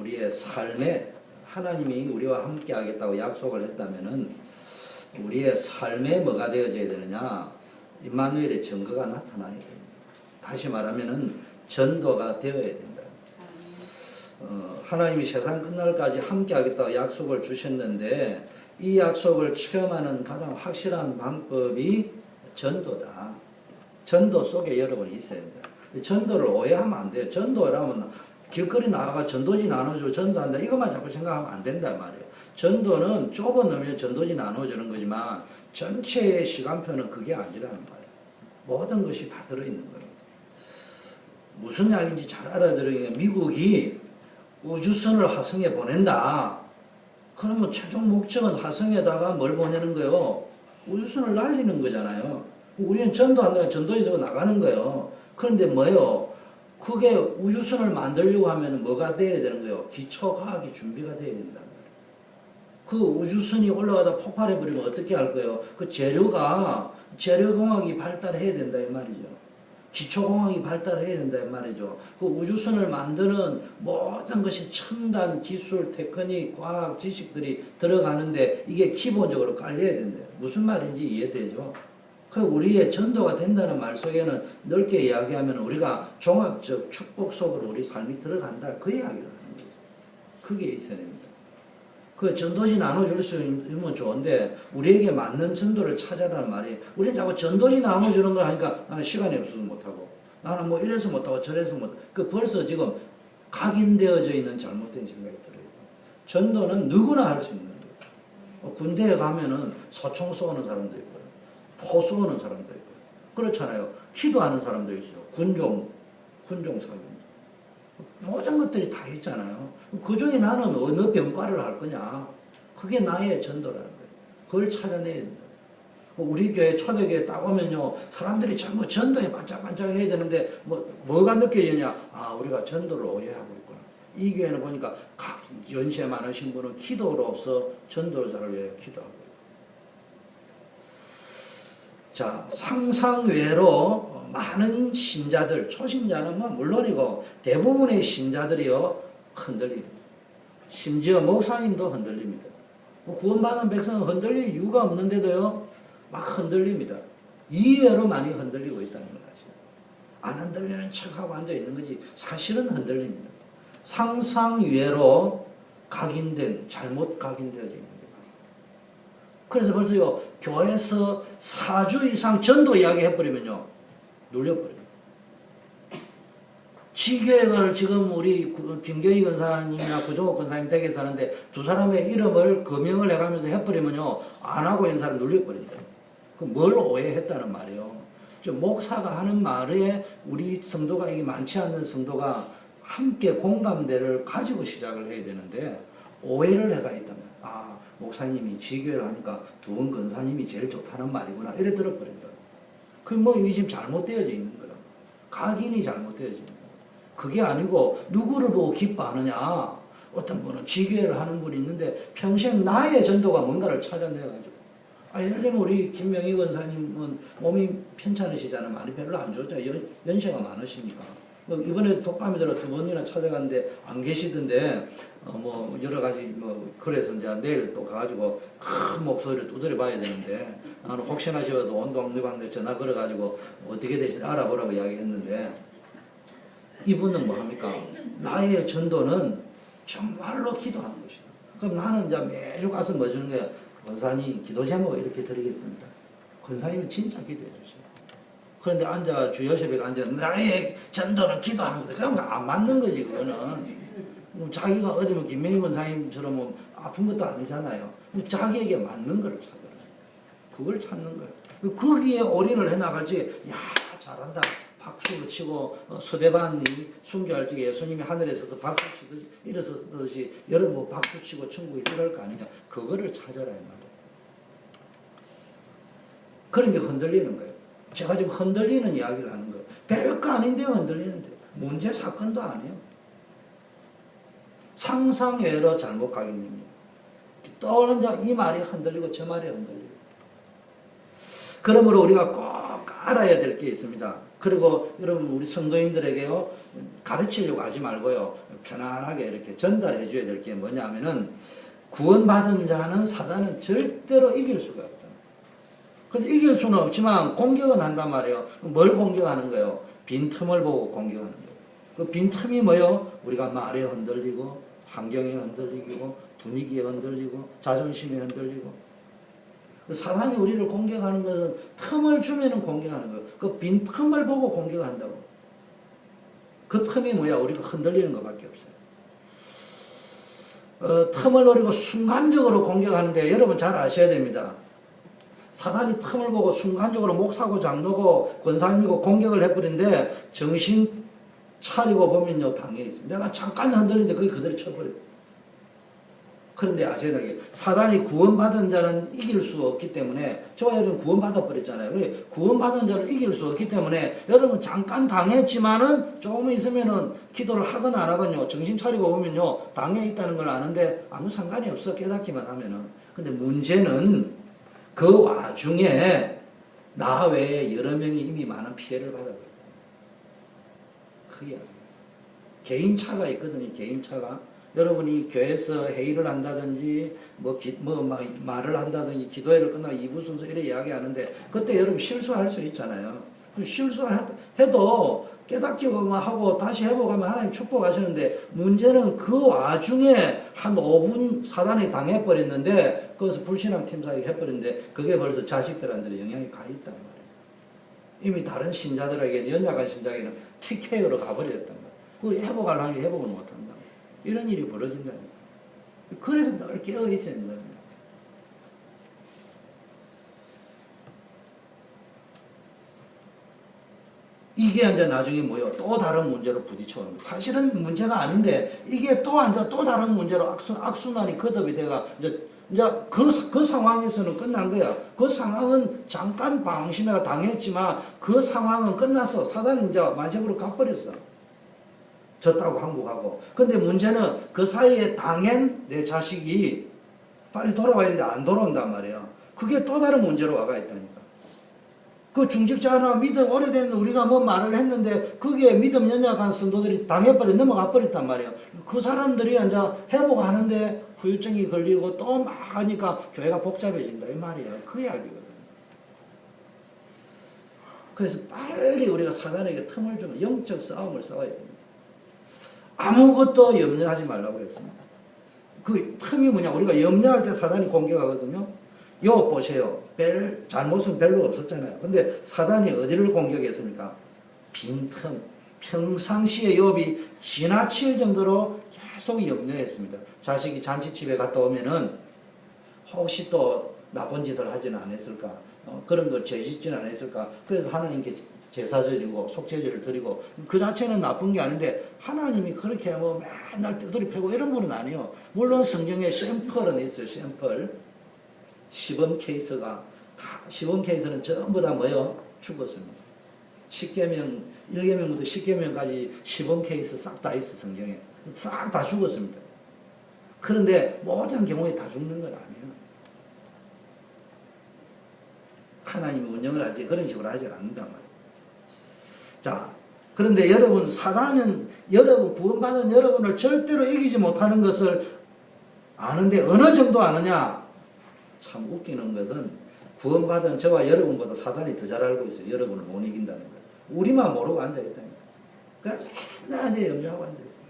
우리의 삶에 하나님이 우리와 함께 하겠다고 약속을 했다면은 우리의 삶에 뭐가 되어져야 되느냐? 임마누엘의 증거가 나타나야 됩니다. 다시 말하면은 전도가 되어야 된다. 하나님이 세상 끝날까지 함께 하겠다고 약속을 주셨는데 이 약속을 체험하는 가장 확실한 방법이 전도다. 전도 속에 여러분이 있어야 된다. 전도를 오해하면 안 돼요. 전도라면 길거리 나가가 전도지 나눠주고 전도한다. 이것만 자꾸 생각하면 안 된단 말이에요. 전도는 좁은 의미의 전도지 나눠주는 거지만 전체의 시간표는 그게 아니라는 말이에요. 모든 것이 다 들어있는 거예요. 무슨 이야기인지 잘 알아들으니까 미국이 우주선을 화성에 보낸다. 그러면 최종 목적은 화성에다가 뭘 보내는 거예요? 우주선을 날리는 거잖아요. 우리는 전도한다고 전도에 들고 나가는 거예요. 그런데 뭐예요? 그게 우주선을 만들려고 하면 뭐가 돼야 되는 거예요? 기초과학이 준비가 돼야 된다는 거예요. 그 우주선이 올라가다 폭발해버리면 어떻게 할 거예요? 그 재료공학이 발달해야 된다 이 말이죠. 기초공학이 발달해야 된다 이 말이죠. 그 우주선을 만드는 모든 것이 첨단 기술, 테크닉, 과학, 지식들이 들어가는데 이게 기본적으로 깔려야 된대요. 무슨 말인지 이해되죠? 그 우리의 전도가 된다는 말 속에는 넓게 이야기하면 우리가 종합적 축복 속으로 우리 삶이 들어간다. 그 이야기를 하는 거죠. 그게 있어야 됩니다. 그 전도지 나눠줄 수 있으면 좋은데 우리에게 맞는 전도를 찾아라는 말이 우리는 자꾸 전도지 나눠주는 걸 하니까 나는 시간이 없어서 못하고 나는 뭐 이래서 못하고 저래서 못하고 그 벌써 지금 각인되어져 있는 잘못된 생각이 들어요. 전도는 누구나 할 수 있는 거예요. 군대에 가면은 소총 쏘는 사람도 있고요. 포 쏘는 사람도 있고요. 그렇잖아요. 기도하는 사람도 있어요. 군종 사격. 모든 것들이 다 있잖아요. 그 중에 나는 어느 병과를 할 거냐. 그게 나의 전도라는 거예요. 그걸 찾아내야 된다. 우리 교회 초대교회 딱 오면요. 사람들이 전부 전도에 반짝반짝 해야 되는데 뭐가 느껴지냐. 아, 우리가 전도를 오해하고 있구나. 이 교회는 보니까 각 연세 많으신 분은 기도로서 전도를 위해 기도하고 있고. 자, 상상외로 많은 신자들, 초신자는 뭐 물론이고 대부분의 신자들이요 흔들립니다. 심지어 목사님도 흔들립니다. 구원받은 백성은 흔들릴 이유가 없는데도요 막 흔들립니다. 이외로 많이 흔들리고 있다는 걸 아시죠? 안 흔들리는 척하고 앉아 있는 거지 사실은 흔들립니다. 상상외로 잘못 각인되어져 있는 거예요. 그래서 벌써요 교회에서 4주 이상 전도 이야기 해버리면요 눌려버려요. 지교회를 지금 우리 김경희 권사님이나 구종옥 권사님 댁에서 하는데 두 사람의 이름을 거명을 해가면서 해버리면요 안 하고 있는 사람 눌려버린다. 그 뭘 오해했다는 말이에요. 목사가 하는 말에 우리 성도가 이게 많지 않는 성도가 함께 공감대를 가지고 시작을 해야 되는데 오해를 해가 있다면 아 목사님이 지교회를 하니까 두 분 권사님이 제일 좋다는 말이구나 이래 들어버린다. 그 이게 지금 잘못되어져 있는 거라. 각인이 잘못되어져 있는 거라. 그게 아니고 누구를 보고 기뻐하느냐. 어떤 분은 지교회를 하는 분이 있는데 평생 나의 전도가 뭔가를 찾아내가지고 예를 들면 우리 김명희 권사님은 몸이 편찮으시잖아요. 많이 별로 안 좋죠. 연세가 많으시니까. 이번에 독감이 들어 2번이나 찾아갔는데 안 계시던데 여러 가지 그래서 이제 내일 또 가가지고 큰 목소리를 두드려 봐야 되는데 나는 혹시나 싶어도 온 동네방네 전화 걸어가지고 어떻게 되시는지 알아보라고 이야기했는데 이분은 뭐 합니까? 나의 전도는 정말로 기도하는 것이다. 그럼 나는 이제 매주 가서 뭐 주는 거야? 권사님 기도 제목 이렇게 드리겠습니다. 권사님은 진짜 기도해 주세요. 그런데 주여셉에 앉아 나의 전도는 기도하는 거다. 그런 거 안 맞는 거지 그거는. 자기가 어디 김명희 권사님처럼 아픈 것도 아니잖아요. 자기에게 맞는 거를 찾아라. 그걸 찾는 거예요. 거기에 올인을 해나갈지 야 잘한다. 박수를 치고 서대반이 순교할 적에 예수님이 하늘에 서서 박수 치듯이 일어섰듯이 여러분 박수 치고 천국에 들어갈 거 아니냐. 그거를 찾아라 이 말이에요. 그런 게 흔들리는 거예요. 제가 지금 흔들리는 이야기를 하는 거예요. 별거 아닌데 흔들리는데 문제 사건도 아니에요. 상상외로 잘못 각인됩니다. 떠오르는 이 말이 흔들리고 저 말이 흔들리고. 그러므로 우리가 꼭 알아야 될 게 있습니다. 그리고 여러분 우리 성도님들에게요 가르치려고 하지 말고요 편안하게 이렇게 전달해 줘야 될 게 뭐냐면은 구원받은 자는 사단은 절대로 이길 수가 없다. 근데 이길 수는 없지만 공격은 한단 말이에요. 뭘 공격하는 거예요? 빈틈을 보고 공격하는 거예요. 그 빈틈이 뭐예요? 우리가 말에 흔들리고 환경에 흔들리고 분위기에 흔들리고 자존심에 흔들리고 사단이 우리를 공격하는 것은 틈을 주면은 공격하는 거예요. 그 빈틈을 보고 공격한다고. 그 틈이 뭐야? 우리가 흔들리는 것밖에 없어요. 틈을 노리고 순간적으로 공격하는데 여러분 잘 아셔야 됩니다. 사단이 틈을 보고 순간적으로 목사고 장로고 권사님이고 공격을 해버리는데 정신 차리고 보면요 당연히 있습니다. 내가 잠깐 흔들리는데 그게 그대로 쳐버려요. 그런데 아셔야 되는 게 사단이 구원받은 자는 이길 수 없기 때문에 저와 여러분 구원받아 버렸잖아요. 그래 구원받은 자를 이길 수 없기 때문에 여러분 잠깐 당했지만은 조금 있으면은 기도를 하거나 안 하거나 정신 차리고 보면요 당해 있다는 걸 아는데 아무 상관이 없어 깨닫기만 하면은. 근데 문제는 그 와중에 나 외에 여러 명이 이미 많은 피해를 받아버렸다. 그 이야기. 개인차가 있거든요. 개인차가. 여러분이 교회에서 회의를 한다든지 말을 한다든지 기도회를 끝나고 2부 순서 이래 이야기하는데 그때 여러분 실수할 수 있잖아요. 실수해도 깨닫기 하고 다시 회복하면 하나님 축복하시는데 문제는 그 와중에 한 5분 사단에 당해버렸는데 그것을 불신앙 팀 사이에 해버렸는데 그게 벌써 자식들한테 영향이 가 있단 말이에요. 이미 다른 신자들에게는 연약한 신자에게는 TK로 가버렸단 말이에요. 그 회복하려면 회복을 못한다. 이런 일이 벌어진다니까. 그래서 늘 깨어 있어야 된다. 이게 이제 나중에 뭐요? 또 다른 문제로 부딪혀오는 거예요. 사실은 문제가 아닌데 이게 또 다른 문제로 악순환이 거듭이 돼가 이제 그 상황에서는 끝난 거야. 그 상황은 잠깐 방심해가 당했지만 그 상황은 끝났어. 사단이 이제 만sek으로 가버렸어. 졌다고 항복하고. 근데 문제는 그 사이에 당한 내 자식이 빨리 돌아와야 되는데 안 돌아온단 말이에요. 그게 또 다른 문제로 와가 있다니까. 그 중직자나 믿음 오래된 우리가 뭐 말을 했는데 그게 믿음 연약한 성도들이 넘어가 버렸단 말이에요. 그 사람들이 이제 회복하는데 후유증이 걸리고 또 막 하니까 교회가 복잡해진다 이 말이에요. 그 이야기거든요. 그래서 빨리 우리가 사단에게 틈을 주면 영적 싸움을 싸워야 됩니다. 아무것도 염려하지 말라고 했습니다. 그 틈이 뭐냐? 우리가 염려할 때 사단이 공격하거든요. 요 보세요. 잘못은 별로 없었잖아요. 근데 사단이 어디를 공격했습니까? 빈틈. 평상시에 욥이 지나칠 정도로 계속 염려했습니다. 자식이 잔치집에 갔다 오면은 혹시 또 나쁜 짓을 하지는 않았을까? 그런 걸 죄짓지는 않았을까? 그래서 하나님께 제사 드리고 속죄제를 드리고 그 자체는 나쁜 게 아닌데 하나님이 그렇게 뭐 맨날 두드리 패고 이런 분은 아니에요. 물론 성경에 샘플은 있어요. 샘플. 시범 케이스가 시범 케이스는 전부 다 뭐예요? 죽었습니다. 10계명 1계명부터 10계명까지 시범 케이스 싹 다 있어 성경에. 싹 다 죽었습니다. 그런데 모든 경우에 다 죽는 건 아니에요. 하나님이 운영을 할지 그런 식으로 하지 않는단 말이에요. 자, 그런데 여러분 사단은 여러분 구원받은 여러분을 절대로 이기지 못하는 것을 아는데 어느 정도 아느냐? 참 웃기는 것은 구원받은 저와 여러분보다 사단이 더 잘 알고 있어요. 여러분을 못 이긴다는 거. 우리만 모르고 앉아있다니까. 그러니까 맨날 이제 염려하고 앉아있어요.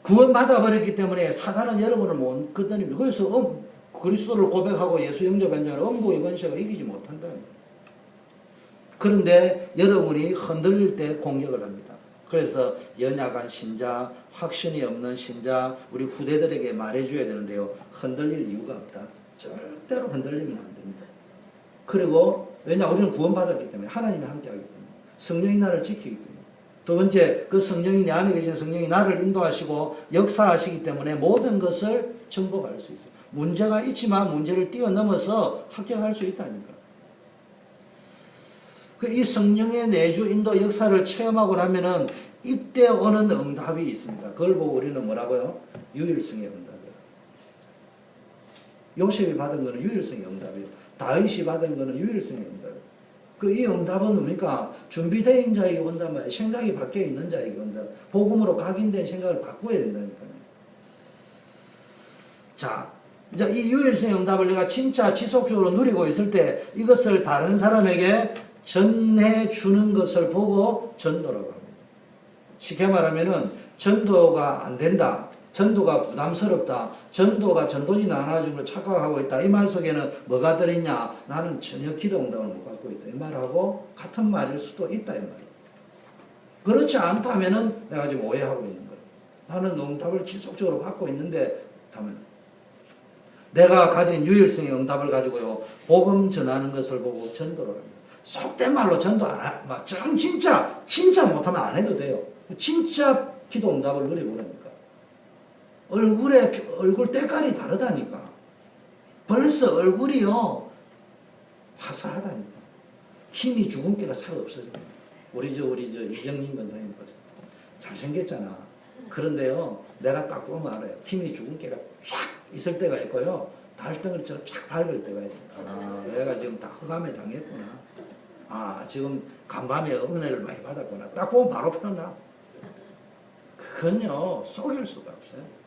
구원받아 버렸기 때문에 사단은 여러분을 못 건드립니다. 그래서 그리스도를 고백하고 예수 영접한 자는 음부의 권세가 이기지 못한다는 거예요. 그런데 여러분이 흔들릴 때 공격을 합니다. 그래서 연약한 신자, 확신이 없는 신자, 우리 후대들에게 말해줘야 되는데요. 흔들릴 이유가 없다. 절대로 흔들리면 안 됩니다. 그리고 왜냐 우리는 구원받았기 때문에 하나님이 함께하기 때문에 성령이 나를 지키기 때문에 두 번째 그 성령이 내 안에 계신 성령이 나를 인도하시고 역사하시기 때문에 모든 것을 정복할 수 있어요. 문제가 있지만 문제를 뛰어넘어서 합격할 수 있다니까. 이 성령의 내주 인도 역사를 체험하고 나면은 이때 오는 응답이 있습니다. 그걸 보고 우리는 뭐라고요? 유일성의 응답이에요. 요셉이 받은 거는 유일성의 응답이에요. 다윗이 받은 거는 유일성의 응답. 이 응답은 뭡니까? 준비된 자에게 온단 말이에요. 생각이 바뀌어 있는 자에게 온다. 복음으로 각인된 생각을 바꿔야 된다니까요. 자, 이제 이 유일성의 응답을 내가 진짜 지속적으로 누리고 있을 때 이것을 다른 사람에게 전해주는 것을 보고 전도라고 합니다. 쉽게 말하면은 전도가 안 된다. 전도가 부담스럽다. 전도가 전도지 나눠주는 걸 착각하고 있다. 이 말 속에는 뭐가 들어있냐? 나는 전혀 기도 응답을 못 받고 있다. 이 말하고 같은 말일 수도 있다. 이 말이에요. 그렇지 않다면은 내가 지금 오해하고 있는 거예요. 나는 응답을 지속적으로 받고 있는데, 다면 내가 가진 유일성의 응답을 가지고요, 복음 전하는 것을 보고 전도를 합니다. 속된 말로 전도 안 하, 진짜 못하면 안 해도 돼요. 진짜 기도 응답을 누리고 그러니까. 얼굴 때깔이 다르다니까. 벌써 얼굴이요, 화사하다니까. 힘이 죽은 게가 살 없어져. 우리 저 이정민 권사님 보세요. 잘생겼잖아. 그런데요, 내가 딱 보면 알아요. 힘이 죽은 게가 쫙 있을 때가 있고요, 달덩어리처럼 쫙 밝을 때가 있어요. 아, 내가 지금 다 흑암에 당했구나. 아, 지금 간밤에 은혜를 많이 받았구나. 딱 보면 바로 표현나. 그건요, 속일 수가 없어요.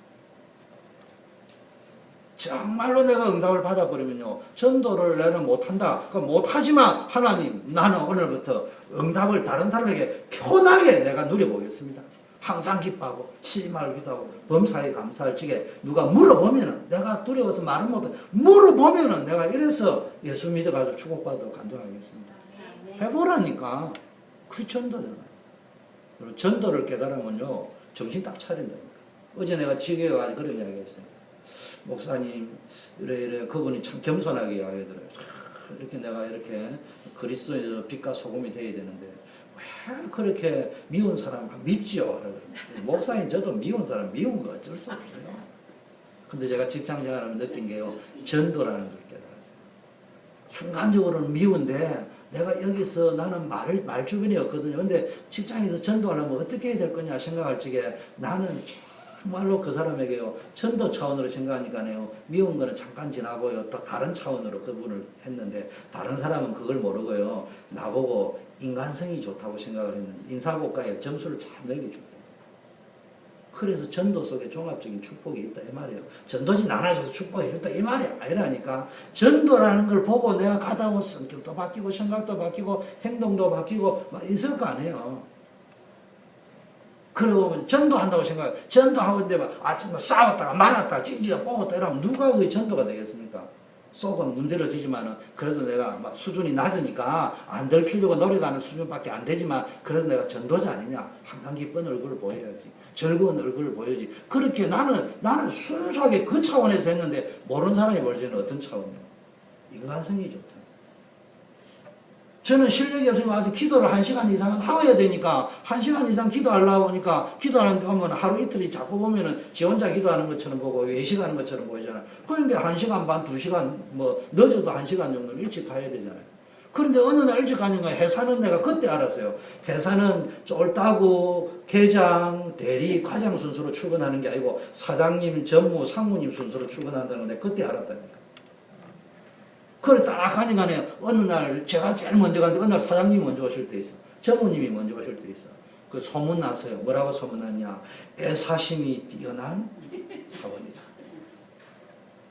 정말로 내가 응답을 받아버리면요, 전도를 나는 못한다. 그럼 못하지만 하나님, 나는 오늘부터 응답을 다른 사람에게 편하게 내가 누려보겠습니다. 항상 기뻐하고 시마를 기도하고 범사에 감사할 적에 누가 물어보면은, 내가 두려워서 말은 못해, 물어보면은 내가 이래서 예수 믿어가지고 축복받아 간증하겠습니다. 해보라니까. 그게 전도잖아요. 그리고 전도를 깨달으면요, 정신 딱 차린다니까. 어제 내가 지교에 가서 그런 이야기 했어요. 목사님, 이래 그분이 참 겸손하게 이야기하더라고요. 이렇게 내가 이렇게 그리스도인으로 빛과 소금이 되어야 되는데 왜 그렇게 미운 사람 밉지요? 목사님, 저도 미운 사람 미운 거 어쩔 수 없어요. 근데 제가 직장 생활하면 느낀 게요, 전도라는 걸 깨달았어요. 순간적으로는 미운데 내가 여기서 나는 말 주변이 없거든요. 근데 직장에서 전도하려면 어떻게 해야 될 거냐 생각할 적에 나는 정말로 그 사람에게요, 전도 차원으로 생각하니까요, 미운 거는 잠깐 지나고요, 또 다른 차원으로 그분을 했는데, 다른 사람은 그걸 모르고요, 나보고 인간성이 좋다고 생각을 했는데, 인사고과에 점수를 잘 매겨주고. 그래서 전도 속에 종합적인 축복이 있다 이 말이에요. 전도지 나눠줘서 축복이 있다 이 말이 아니라니까. 전도라는 걸 보고 내가 가다 온 성격도 바뀌고 생각도 바뀌고 행동도 바뀌고 막 있을 거 아니에요. 그리고 전도한다고 생각해요. 전도하고 있는데 막 싸웠다가 말았다가 찡찡이 뽑았다 이러면 누가 그게 전도가 되겠습니까? 속은 문드러지지만은 그래도 내가 막 수준이 낮으니까 안 들키려고 노력하는 수준밖에 안 되지만, 그래도 내가 전도자 아니냐? 항상 기쁜 얼굴을 보여야지. 즐거운 얼굴을 보여야지. 그렇게 나는 순수하게 그 차원에서 했는데, 모르는 사람이 볼 때는 어떤 차원이에요? 인간성이 좋다. 저는 실력이 없으면 와서 기도를 1시간 이상은 하어야 되니까, 1시간 이상 기도하려고 하니까, 기도하는데 오면 하루 이틀이 자꾸 보면은 지 혼자 기도하는 것처럼 보고 외식하는 것처럼 보이잖아요. 그런데 1시간 반, 2시간, 늦어도 1시간 정도는 일찍 가야 되잖아요. 그런데 어느 날 일찍 가니까 회사는 내가 그때 알았어요. 회사는 쫄따구, 계장, 대리, 과장 순서로 출근하는 게 아니고 사장님, 전무, 상무님 순서로 출근한다는 데 그때 알았다니까. 그래 딱 가니까요, 어느 날 제가 제일 먼저 갔는데 어느 날 사장님이 먼저 오실 때 있어. 전무님이 먼저 오실 때 있어. 그 소문 났어요. 뭐라고 소문났냐? 애사심이 뛰어난 사원이다.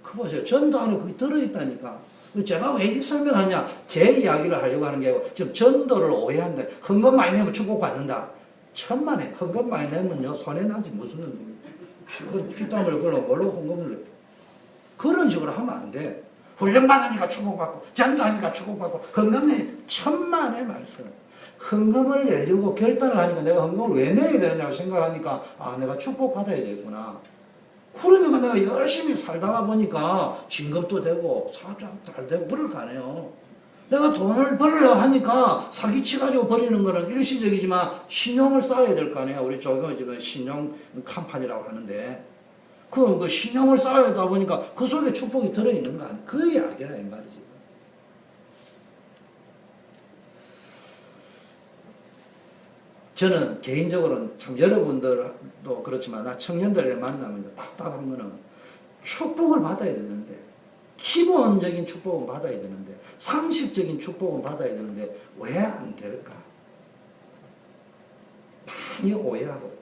그 보세요. 전도 안에 그게 들어있다니까. 제가 왜 이 설명하냐? 제 이야기를 하려고 하는 게 아니고, 지금 전도를 오해한다. 헌금 많이 내면 축복받는다. 천만에 헌금 많이 내면요, 손해나지 무슨 일. 피땀을 걸러 뭘로 헌금을 내. 그런 식으로 하면 안 돼. 훈련받으니까 축복받고, 전도하니까 축복받고, 헌금내 천만의 말씀. 헌금을 내려고 결단을 하니까 내가 헌금을 왜 내야 되느냐고 생각하니까, 아, 내가 축복받아야 되구나. 그러니까 내가 열심히 살다가 보니까 진급도 되고, 사업도 잘 되고, 그럴 거 아니에요. 내가 돈을 벌으려고 하니까 사기치가지고 버리는 거는 일시적이지만 신용을 쌓아야 될 거 아니에요. 우리 조경의 집은 신용 컴퍼니라고 하는데, 그 신용을 쌓아다 보니까 그 속에 축복이 들어있는 거 아니에요. 그 이야기라 이 말이지. 저는 개인적으로는 참 여러분들도 그렇지만 나 청년들을 만나면 답답한 거는 축복을 받아야 되는데 기본적인 축복은 받아야 되는데, 상식적인 축복은 받아야 되는데 왜 안 될까? 많이 오해하고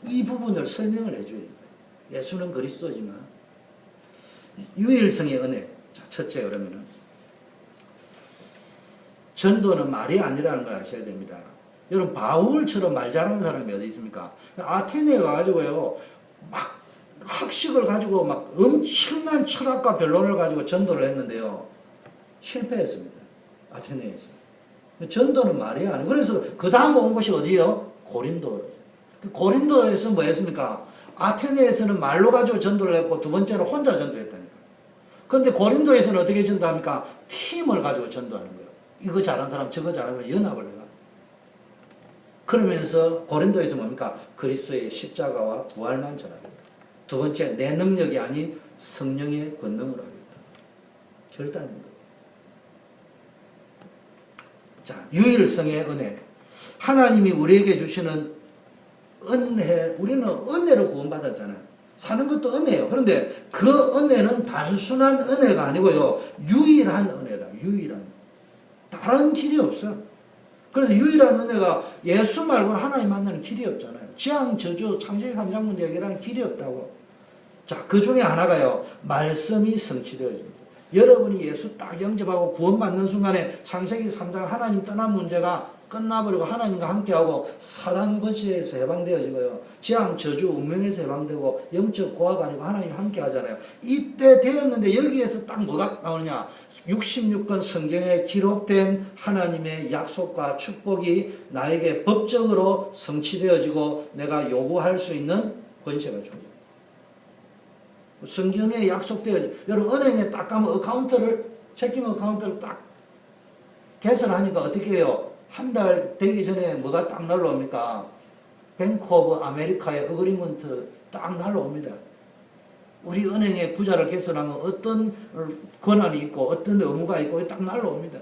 이 부분을 설명을 해줘야 됩니다. 예수는 그리스도지만 유일성의 은혜. 자, 첫째, 그러면은 전도는 말이 아니라는 걸 아셔야 됩니다. 여러분, 바울처럼 말 잘하는 사람이 어디 있습니까? 아테네에 가가지고요, 막 학식을 가지고 막 엄청난 철학과 변론을 가지고 전도를 했는데요, 실패했습니다. 아테네에서. 전도는 말이 아니에요. 그래서 그 다음 온 곳이 어디요? 고린도. 고린도에서 뭐 했습니까? 아테네에서는 말로 가지고 전도를 했고, 두 번째는 혼자 전도했다니까. 그런데 고린도에서는 어떻게 전도합니까? 팀을 가지고 전도하는 거예요. 이거 잘하는 사람, 저거 잘하는 사람 연합을 해요. 그러면서 고린도에서 뭡니까? 그리스도의 십자가와 부활만 전하겠다. 두 번째, 내 능력이 아닌 성령의 권능으로 하겠다. 결단인 거예요. 자, 유일성의 은혜. 하나님이 우리에게 주시는 은혜, 우리는 은혜로 구원받았잖아요. 사는 것도 은혜예요. 그런데 그 은혜는 단순한 은혜가 아니고요, 유일한 은혜라. 유일한. 다른 길이 없어요. 그래서 유일한 은혜가 예수 말고는 하나님 만나는 길이 없잖아요. 지향, 저주, 창세기 3장 문제 해결하는 길이 없다고. 자, 그 중에 하나가요, 말씀이 성취되어집니다. 여러분이 예수 딱 영접하고 구원받는 순간에 창세기 3장 하나님 떠난 문제가 끝나버리고 하나님과 함께하고 사단 권세에서 해방되어지고요, 지향, 저주, 운명에서 해방되고 영적 고아가 아니고 하나님과 함께하잖아요. 이때 되었는데 여기에서 딱 뭐가 나오느냐? 66권 성경에 기록된 하나님의 약속과 축복이 나에게 법적으로 성취되어지고 내가 요구할 수 있는 권세가 주어집니다. 성경에 약속되어져. 여러분, 은행에 딱 가면 어카운트를, 체킹 어카운트를 딱 개설하니까 어떻게 해요? 한 달 되기 전에 뭐가 딱 날라옵니까? 뱅크 오브 아메리카의 어그리먼트 딱 날라옵니다. 우리 은행에 부자를 개설하면 어떤 권한이 있고 어떤 의무가 있고 딱 날라옵니다.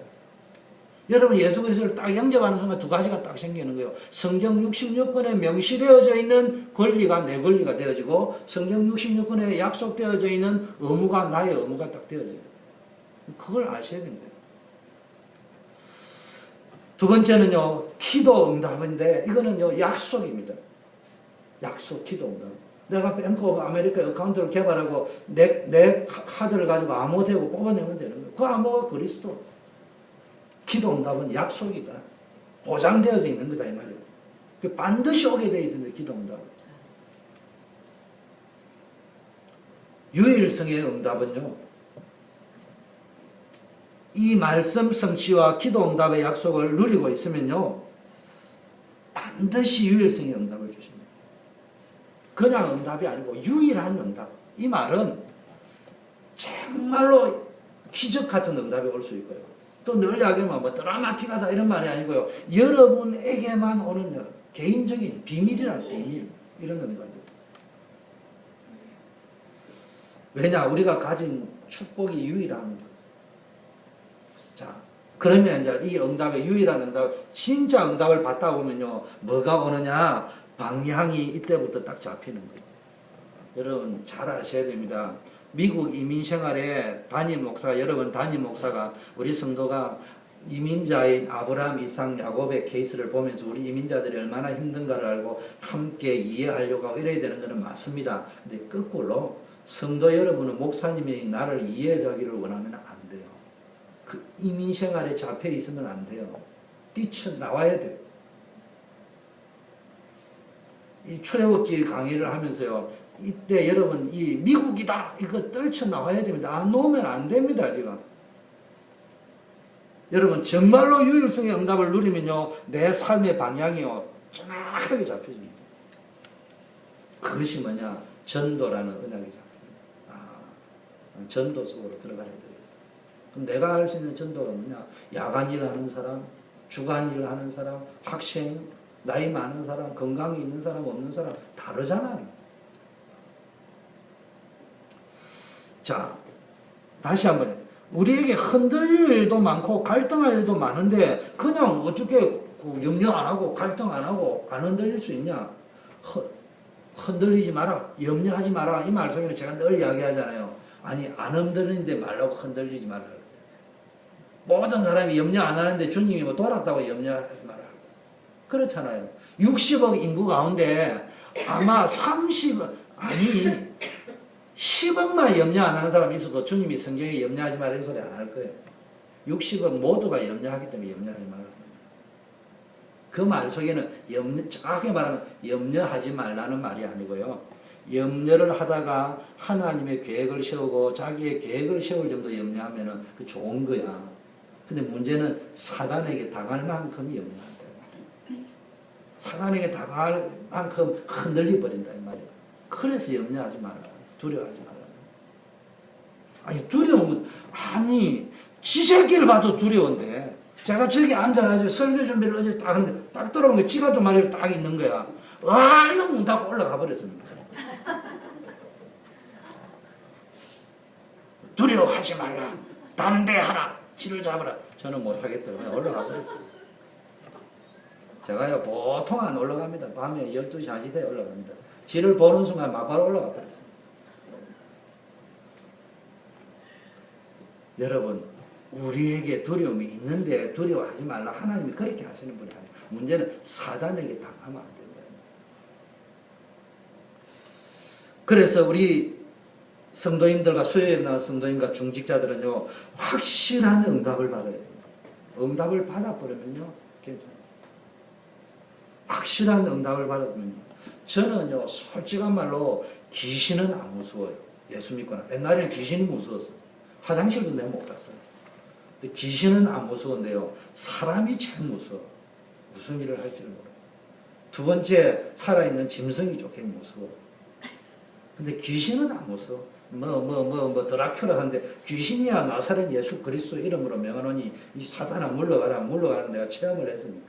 여러분, 예수 그리스도를 딱 영접하는 순간 두 가지가 딱 생기는 거예요. 성경 66권에 명시되어져 있는 권리가 내 권리가 되어지고, 성경 66권에 약속되어져 있는 의무가 나의 의무가 딱 되어져요. 그걸 아셔야 됩니다. 두 번째는요, 기도 응답인데, 이거는요, 약속입니다. 약속, 기도 응답. 내가 뱅크 오브 아메리카 어카운트를 개발하고 내 카드를 가지고 암호 대고 뽑아내면 되는 거예요. 그 암호가 그리스도. 기도 응답은 약속이다. 보장되어져 있는 거다, 이 말이에요. 반드시 오게 되어 있습니다, 기도 응답은. 유일성의 응답은요, 이 말씀 성취와 기도 응답의 약속을 누리고 있으면요, 반드시 유일성의 응답을 주십니다. 그냥 응답이 아니고 유일한 응답. 이 말은 정말로 기적 같은 응답이 올 수 있고요, 또 늘 이야기하면 뭐 드라마틱하다 이런 말이 아니고요, 여러분에게만 오는 개인적인 비밀이란 비밀, 이런 응답입니다. 왜냐? 우리가 가진 축복이 유일한 것. 자, 그러면 이제 이 응답의 유일한 응답, 진짜 응답을 받다 보면요, 뭐가 오느냐? 방향이 이때부터 딱 잡히는 거예요. 여러분 잘 아셔야 됩니다. 미국 이민 생활에 담임 목사가, 여러분 담임 목사가 우리 성도가 이민자인 아브라함, 이삭, 야곱의 케이스를 보면서 우리 이민자들이 얼마나 힘든가를 알고 함께 이해하려고 하고 이래야 되는 것은 맞습니다. 근데 거꾸로 성도 여러분은 목사님이 나를 이해하기를 원하면 안 돼요. 그 이민 생활에 잡혀 있으면 안 돼요. 뛰쳐나와야 돼요. 이 출애굽기 강의를 하면서요, 이때 여러분 이 미국이다 이거 떨쳐나와야 됩니다. 안 놓으면 안 됩니다. 지금 여러분 정말로 유일성의 응답을 누리면요, 내 삶의 방향이요 정확하게 잡혀집니다. 그것이 뭐냐? 전도라는 은약이 잡힙니다. 전도 속으로 들어가야 돼요. 그럼 내가 할 수 있는 전도가 뭐냐? 야간 일을 하는 사람, 주간 일을 하는 사람, 학생, 나이 많은 사람, 건강이 있는 사람, 없는 사람 다르잖아요. 자, 다시 한번, 우리에게 흔들릴 일도 많고 갈등할 일도 많은데 그냥 어떻게 염려 안 하고 갈등 안 하고 안 흔들릴 수 있냐? 흔들리지 마라, 염려하지 마라. 이 말 속에는 제가 늘 이야기하잖아요. 아니 안 흔들리는데 말라고 흔들리지 말라. 모든 사람이 염려 안 하는데 주님이 뭐 돌았다고 염려하지 말라. 그렇잖아요. 60억 인구 가운데 아마 30억 아니 10억만 염려 안 하는 사람이 있어도 주님이 성경에 염려하지 말라는 소리 안 할 거예요. 60억 모두가 염려하기 때문에 염려하지 말라. 그 말 속에는 정확하게 말하면 염려하지 말라는 말이 아니고요. 염려를 하다가 하나님의 계획을 세우고 자기의 계획을 세울 정도 염려하면은 그 좋은 거야. 근데 문제는 사단에게 당할 만큼 염려한다. 사단에게 당할 만큼 흔들려 버린다 이 말이야. 그래서 염려하지 말라. 두려워하지 말라. 아니 두려움은 아니 지 새끼를 봐도 두려운데 제가 저기 앉아가지고 설교 준비를 어제 딱 하는데 딱 들어오는 거 지가 좀 말이고 딱 있는 거야. 와 이러면 문 닫고 올라가 버렸습니다. 두려워하지 말라. 담대하라. 지를 잡아라. 저는 못하겠더라고요. 올라가 버렸어요. 제가요 보통 안 올라갑니다. 밤에 12시 1시 돼 올라갑니다. 지를 보는 순간 막바로 올라가 버렸어요. 여러분 우리에게 두려움이 있는데 두려워하지 말라. 하나님이 그렇게 하시는 분이 아니에요. 문제는 사단에게 당하면 안 된다. 그래서 우리 성도님들과 수요일에 나온 성도님과 중직자들은요 확실한 응답을 받아야 됩니다. 응답을 받아버리면요 괜찮아요. 확실한 응답을 받아보면요. 저는요 솔직한 말로 귀신은 안 무서워요. 예수 믿거나. 옛날에는 귀신이 무서웠어요. 화장실도 내가 못 갔어요. 근데 귀신은 안 무서운데요. 사람이 제일 무서워. 무슨 일을 할지를 몰라요. 두 번째 살아있는 짐승이 좋게 무서워. 근데 귀신은 안 무서워. 드라큘라 하는데 귀신이야 나사렛 예수 그리스도 이름으로 명하노니 이 사단아 물러가라. 물러가는 내가 체험을 했으니까.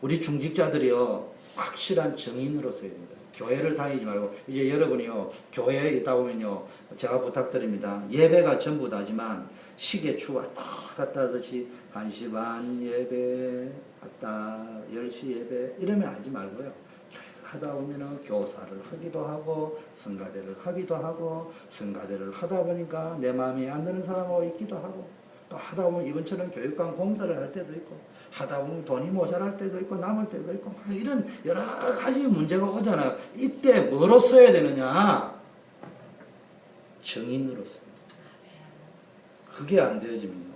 우리 중직자들이요 확실한 정인으로 서야 됩니다. 교회를 다니지 말고 이제 여러분이요 교회에 있다 보면요 제가 부탁드립니다. 예배가 전부 다지만 시계 추 왔다 갔다 하듯이 1시 반 예배 왔다 10시 예배 이러면 하지 말고요. 교회를 하다 보면은 교사를 하기도 하고 성가대를 하기도 하고 성가대를 하다 보니까 내 마음에 안 드는 사람하고 있기도 하고 또 하다 보면 이번처럼 교육관 공사를 할 때도 있고 하다 보면 돈이 모자랄 때도 있고 남을 때도 있고 이런 여러 가지 문제가 오잖아요. 이때 뭐로 써야 되느냐? 정인으로 써요. 그게 안 되어지면요.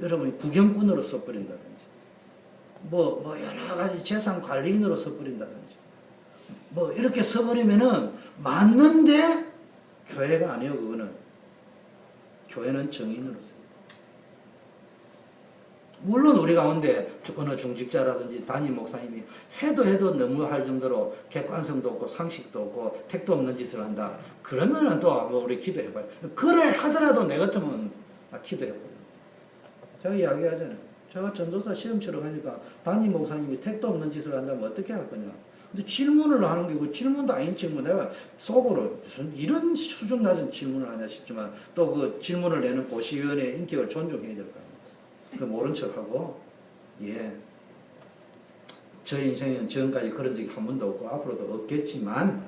여러분이 구경꾼으로 써버린다든지 뭐 여러 가지 재산 관리인으로 써버린다든지 뭐 이렇게 써버리면은 맞는데 교회가 아니에요. 그거는 교회는 정인으로 써요. 물론 우리 가운데 어느 중직자라든지 담임 목사님이 해도 너무 할 정도로 객관성도 없고 상식도 없고 택도 없는 짓을 한다. 그러면은 또 우리 기도해봐요. 그래 하더라도 내 같으면 기도해봐요. 제가 이야기하잖아요. 제가 전도사 시험 치러 가니까 담임 목사님이 택도 없는 짓을 한다면 어떻게 할 거냐. 근데 질문을 하는 게 그 질문도 아닌 질문 내가 속으로 무슨 이런 수준 낮은 질문을 하냐 싶지만 또 그 질문을 내는 고시위원회의 인격을 존중해야 될 거 아니에요. 그 모른 척하고 저 인생에는 지금까지 그런 적이 한 번도 없고 앞으로도 없겠지만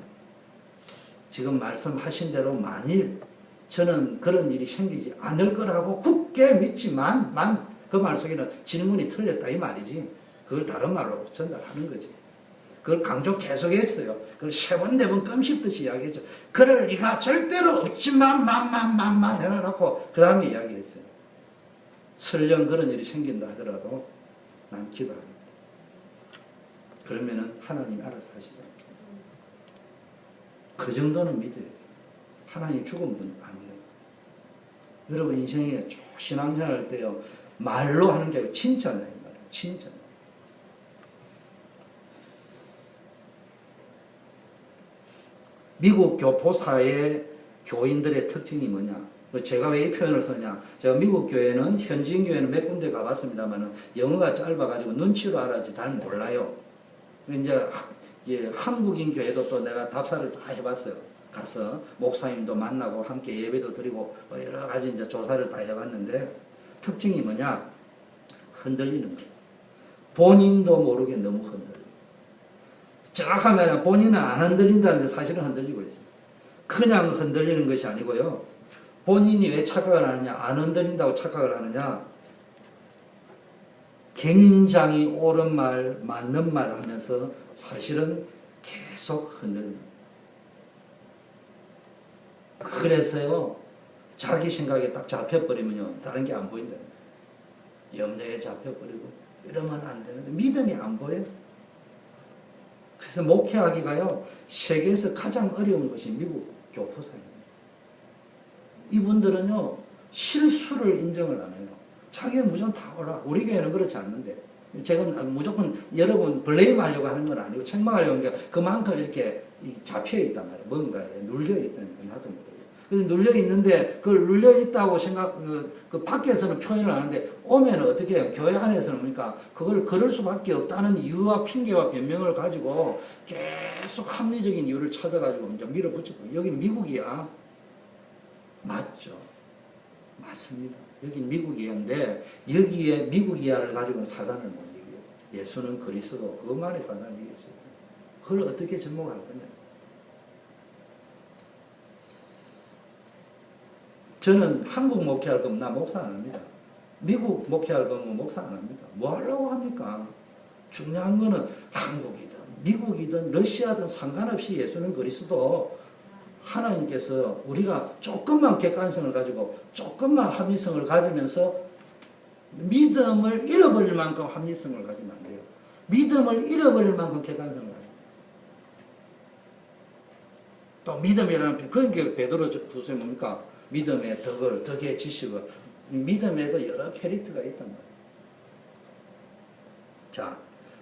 지금 말씀하신 대로 만일 저는 그런 일이 생기지 않을 거라고 굳게 믿지만 그 말 속에는 질문이 틀렸다 이 말이지 그걸 다른 말로 전달하는 거지. 그걸 강조 계속했어요. 그걸 3번 4번 껌씹듯이 이야기했죠. 그럴 리가 절대로 없지만 해놔놓고 그 다음에 이야기했어요. 설령 그런 일이 생긴다 하더라도 난 기도합니다. 그러면은 하나님이 알아서 하시지 않겠나. 그 정도는 믿어야 돼요. 하나님 죽은 분 아니에요. 여러분 인생에 신앙생활 할 때요 말로 하는 게 아니라 진짜냐 이 말이에요. 진짜. 미국 교포사의 교인들의 특징이 뭐냐? 제가 왜 이 표현을 쓰냐? 제가 미국 교회는 현지인 교회는 몇 군데 가봤습니다만은 영어가 짧아가지고 눈치로 알아지 잘 몰라요. 이제 한국인 교회도 또 내가 답사를 다 해봤어요. 가서 목사님도 만나고 함께 예배도 드리고 뭐 여러 가지 이제 조사를 다 해봤는데 특징이 뭐냐? 흔들리는 거예요. 본인도 모르게 너무 흔들려요. 정확하면 본인은 안 흔들린다는데 사실은 흔들리고 있어요. 그냥 흔들리는 것이 아니고요. 본인이 왜 착각을 하느냐, 안 흔들린다고 착각을 하느냐, 굉장히 옳은 말, 맞는 말 하면서 사실은 계속 흔들립니다. 그래서요, 자기 생각에 딱 잡혀버리면요, 다른 게 안 보인다. 염려에 잡혀버리고, 이러면 안 되는데, 믿음이 안 보여요. 그래서 목회하기가요, 세계에서 가장 어려운 것이 미국 교포사입니다. 이분들은요, 실수를 인정을 안 해요. 자기는 무조건 다 올라. 우리 교회는 그렇지 않는데. 제가 무조건 여러분 블레임 하려고 하는 건 아니고 책망하려고 하는 게 그만큼 이렇게 잡혀있단 말이에요. 뭔가에 눌려있다는 건 나도 모르겠어요. 그래서 눌려있는데 그걸 눌려있다고 그 밖에서는 표현을 하는데 오면 어떻게 해요? 교회 안에서는 그러니까 그걸 그럴 수밖에 없다는 이유와 핑계와 변명을 가지고 계속 합리적인 이유를 찾아가지고 이제 밀어붙이고 여기 미국이야. 맞죠. 맞습니다. 여긴 미국이야인데 여기에 미국이야를 가지고는 사단을 못 이겨요. 예수는 그리스도 그것만에 사단을 이길 수 있다. 그걸 어떻게 접목할 거냐. 저는 한국 목회할 거면 나 목사 안 합니다. 미국 목회할 거면 목사 안 합니다. 뭐 하려고 합니까? 중요한 거는 한국이든 미국이든 러시아든 상관없이 예수는 그리스도 하나님께서 우리가 조금만 객관성을 가지고 조금만 합리성을 가지면서 믿음을 잃어버릴 만큼 합리성을 가지면 안 돼요. 믿음을 잃어버릴 만큼 객관성을 가지고 또 믿음이라는 그러니까 베드로 후서에 뭡니까? 믿음의 덕의 지식을 믿음에도 여러 캐릭터가 있단 말이에요. 자,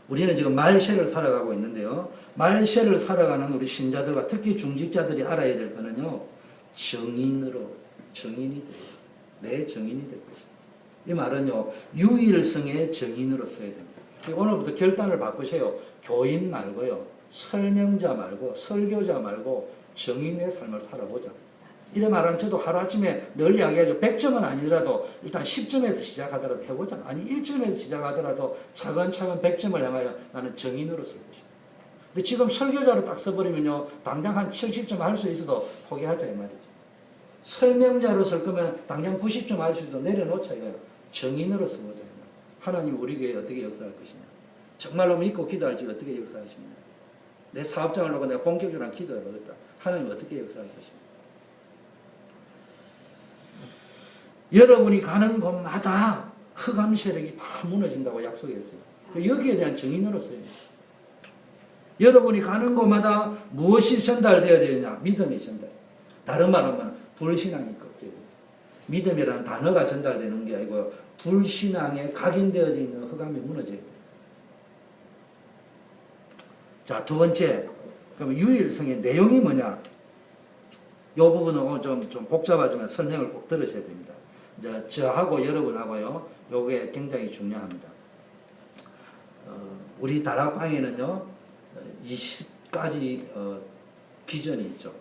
우리는 지금 말세를 살아가고 있는데요. 말세를 살아가는 우리 신자들과 특히 중직자들이 알아야 될 거는요. 정인이 돼요. 내 정인이 될 것이다. 이 말은요. 유일성의 정인으로 써야 됩니다. 오늘부터 결단을 바꾸세요. 교인 말고요. 설명자 말고 설교자 말고 정인의 삶을 살아보자. 이래 말하는 저도 하루아침에 늘 이야기하죠. 100점은 아니더라도 일단 10점에서 시작하더라도 해보자. 아니 1점에서 시작하더라도 차근차근 100점을 향하여 나는 정인으로 쓸 것이다. 근데 지금 설교자로 딱 써버리면요. 당장 한 70점 할 수 있어도 포기하자 이 말이죠. 설명자로 쓸 거면 당장 90점 할 수 있어도 내려놓자 이거예요. 정인으로 써보자. 하나님 우리 교회에 어떻게 역사할 것이냐. 정말로 믿고 기도할지 어떻게 역사하시냐. 내 사업장을 놓고 내가 본격적으로 기도해보겠다. 하나님 어떻게 역사할 것이냐. 여러분이 가는 곳마다 흑암 세력이 다 무너진다고 약속했어요. 여기에 대한 정인으로서요. 여러분이 가는 곳마다 무엇이 전달되어야 되느냐? 믿음이 전달. 다른 말로 하면 불신앙이 꺾여요. 믿음이라는 단어가 전달되는 게 아니고 불신앙에 각인되어져 있는 흑암이 무너져요. 자, 두 번째. 그럼 유일성의 내용이 뭐냐? 이 부분은 좀 복잡하지만 설명을 꼭 들으셔야 됩니다. 이제 저하고 여러분하고요, 요게 굉장히 중요합니다. 우리 다락방에는요, 20가지 비전이 있죠.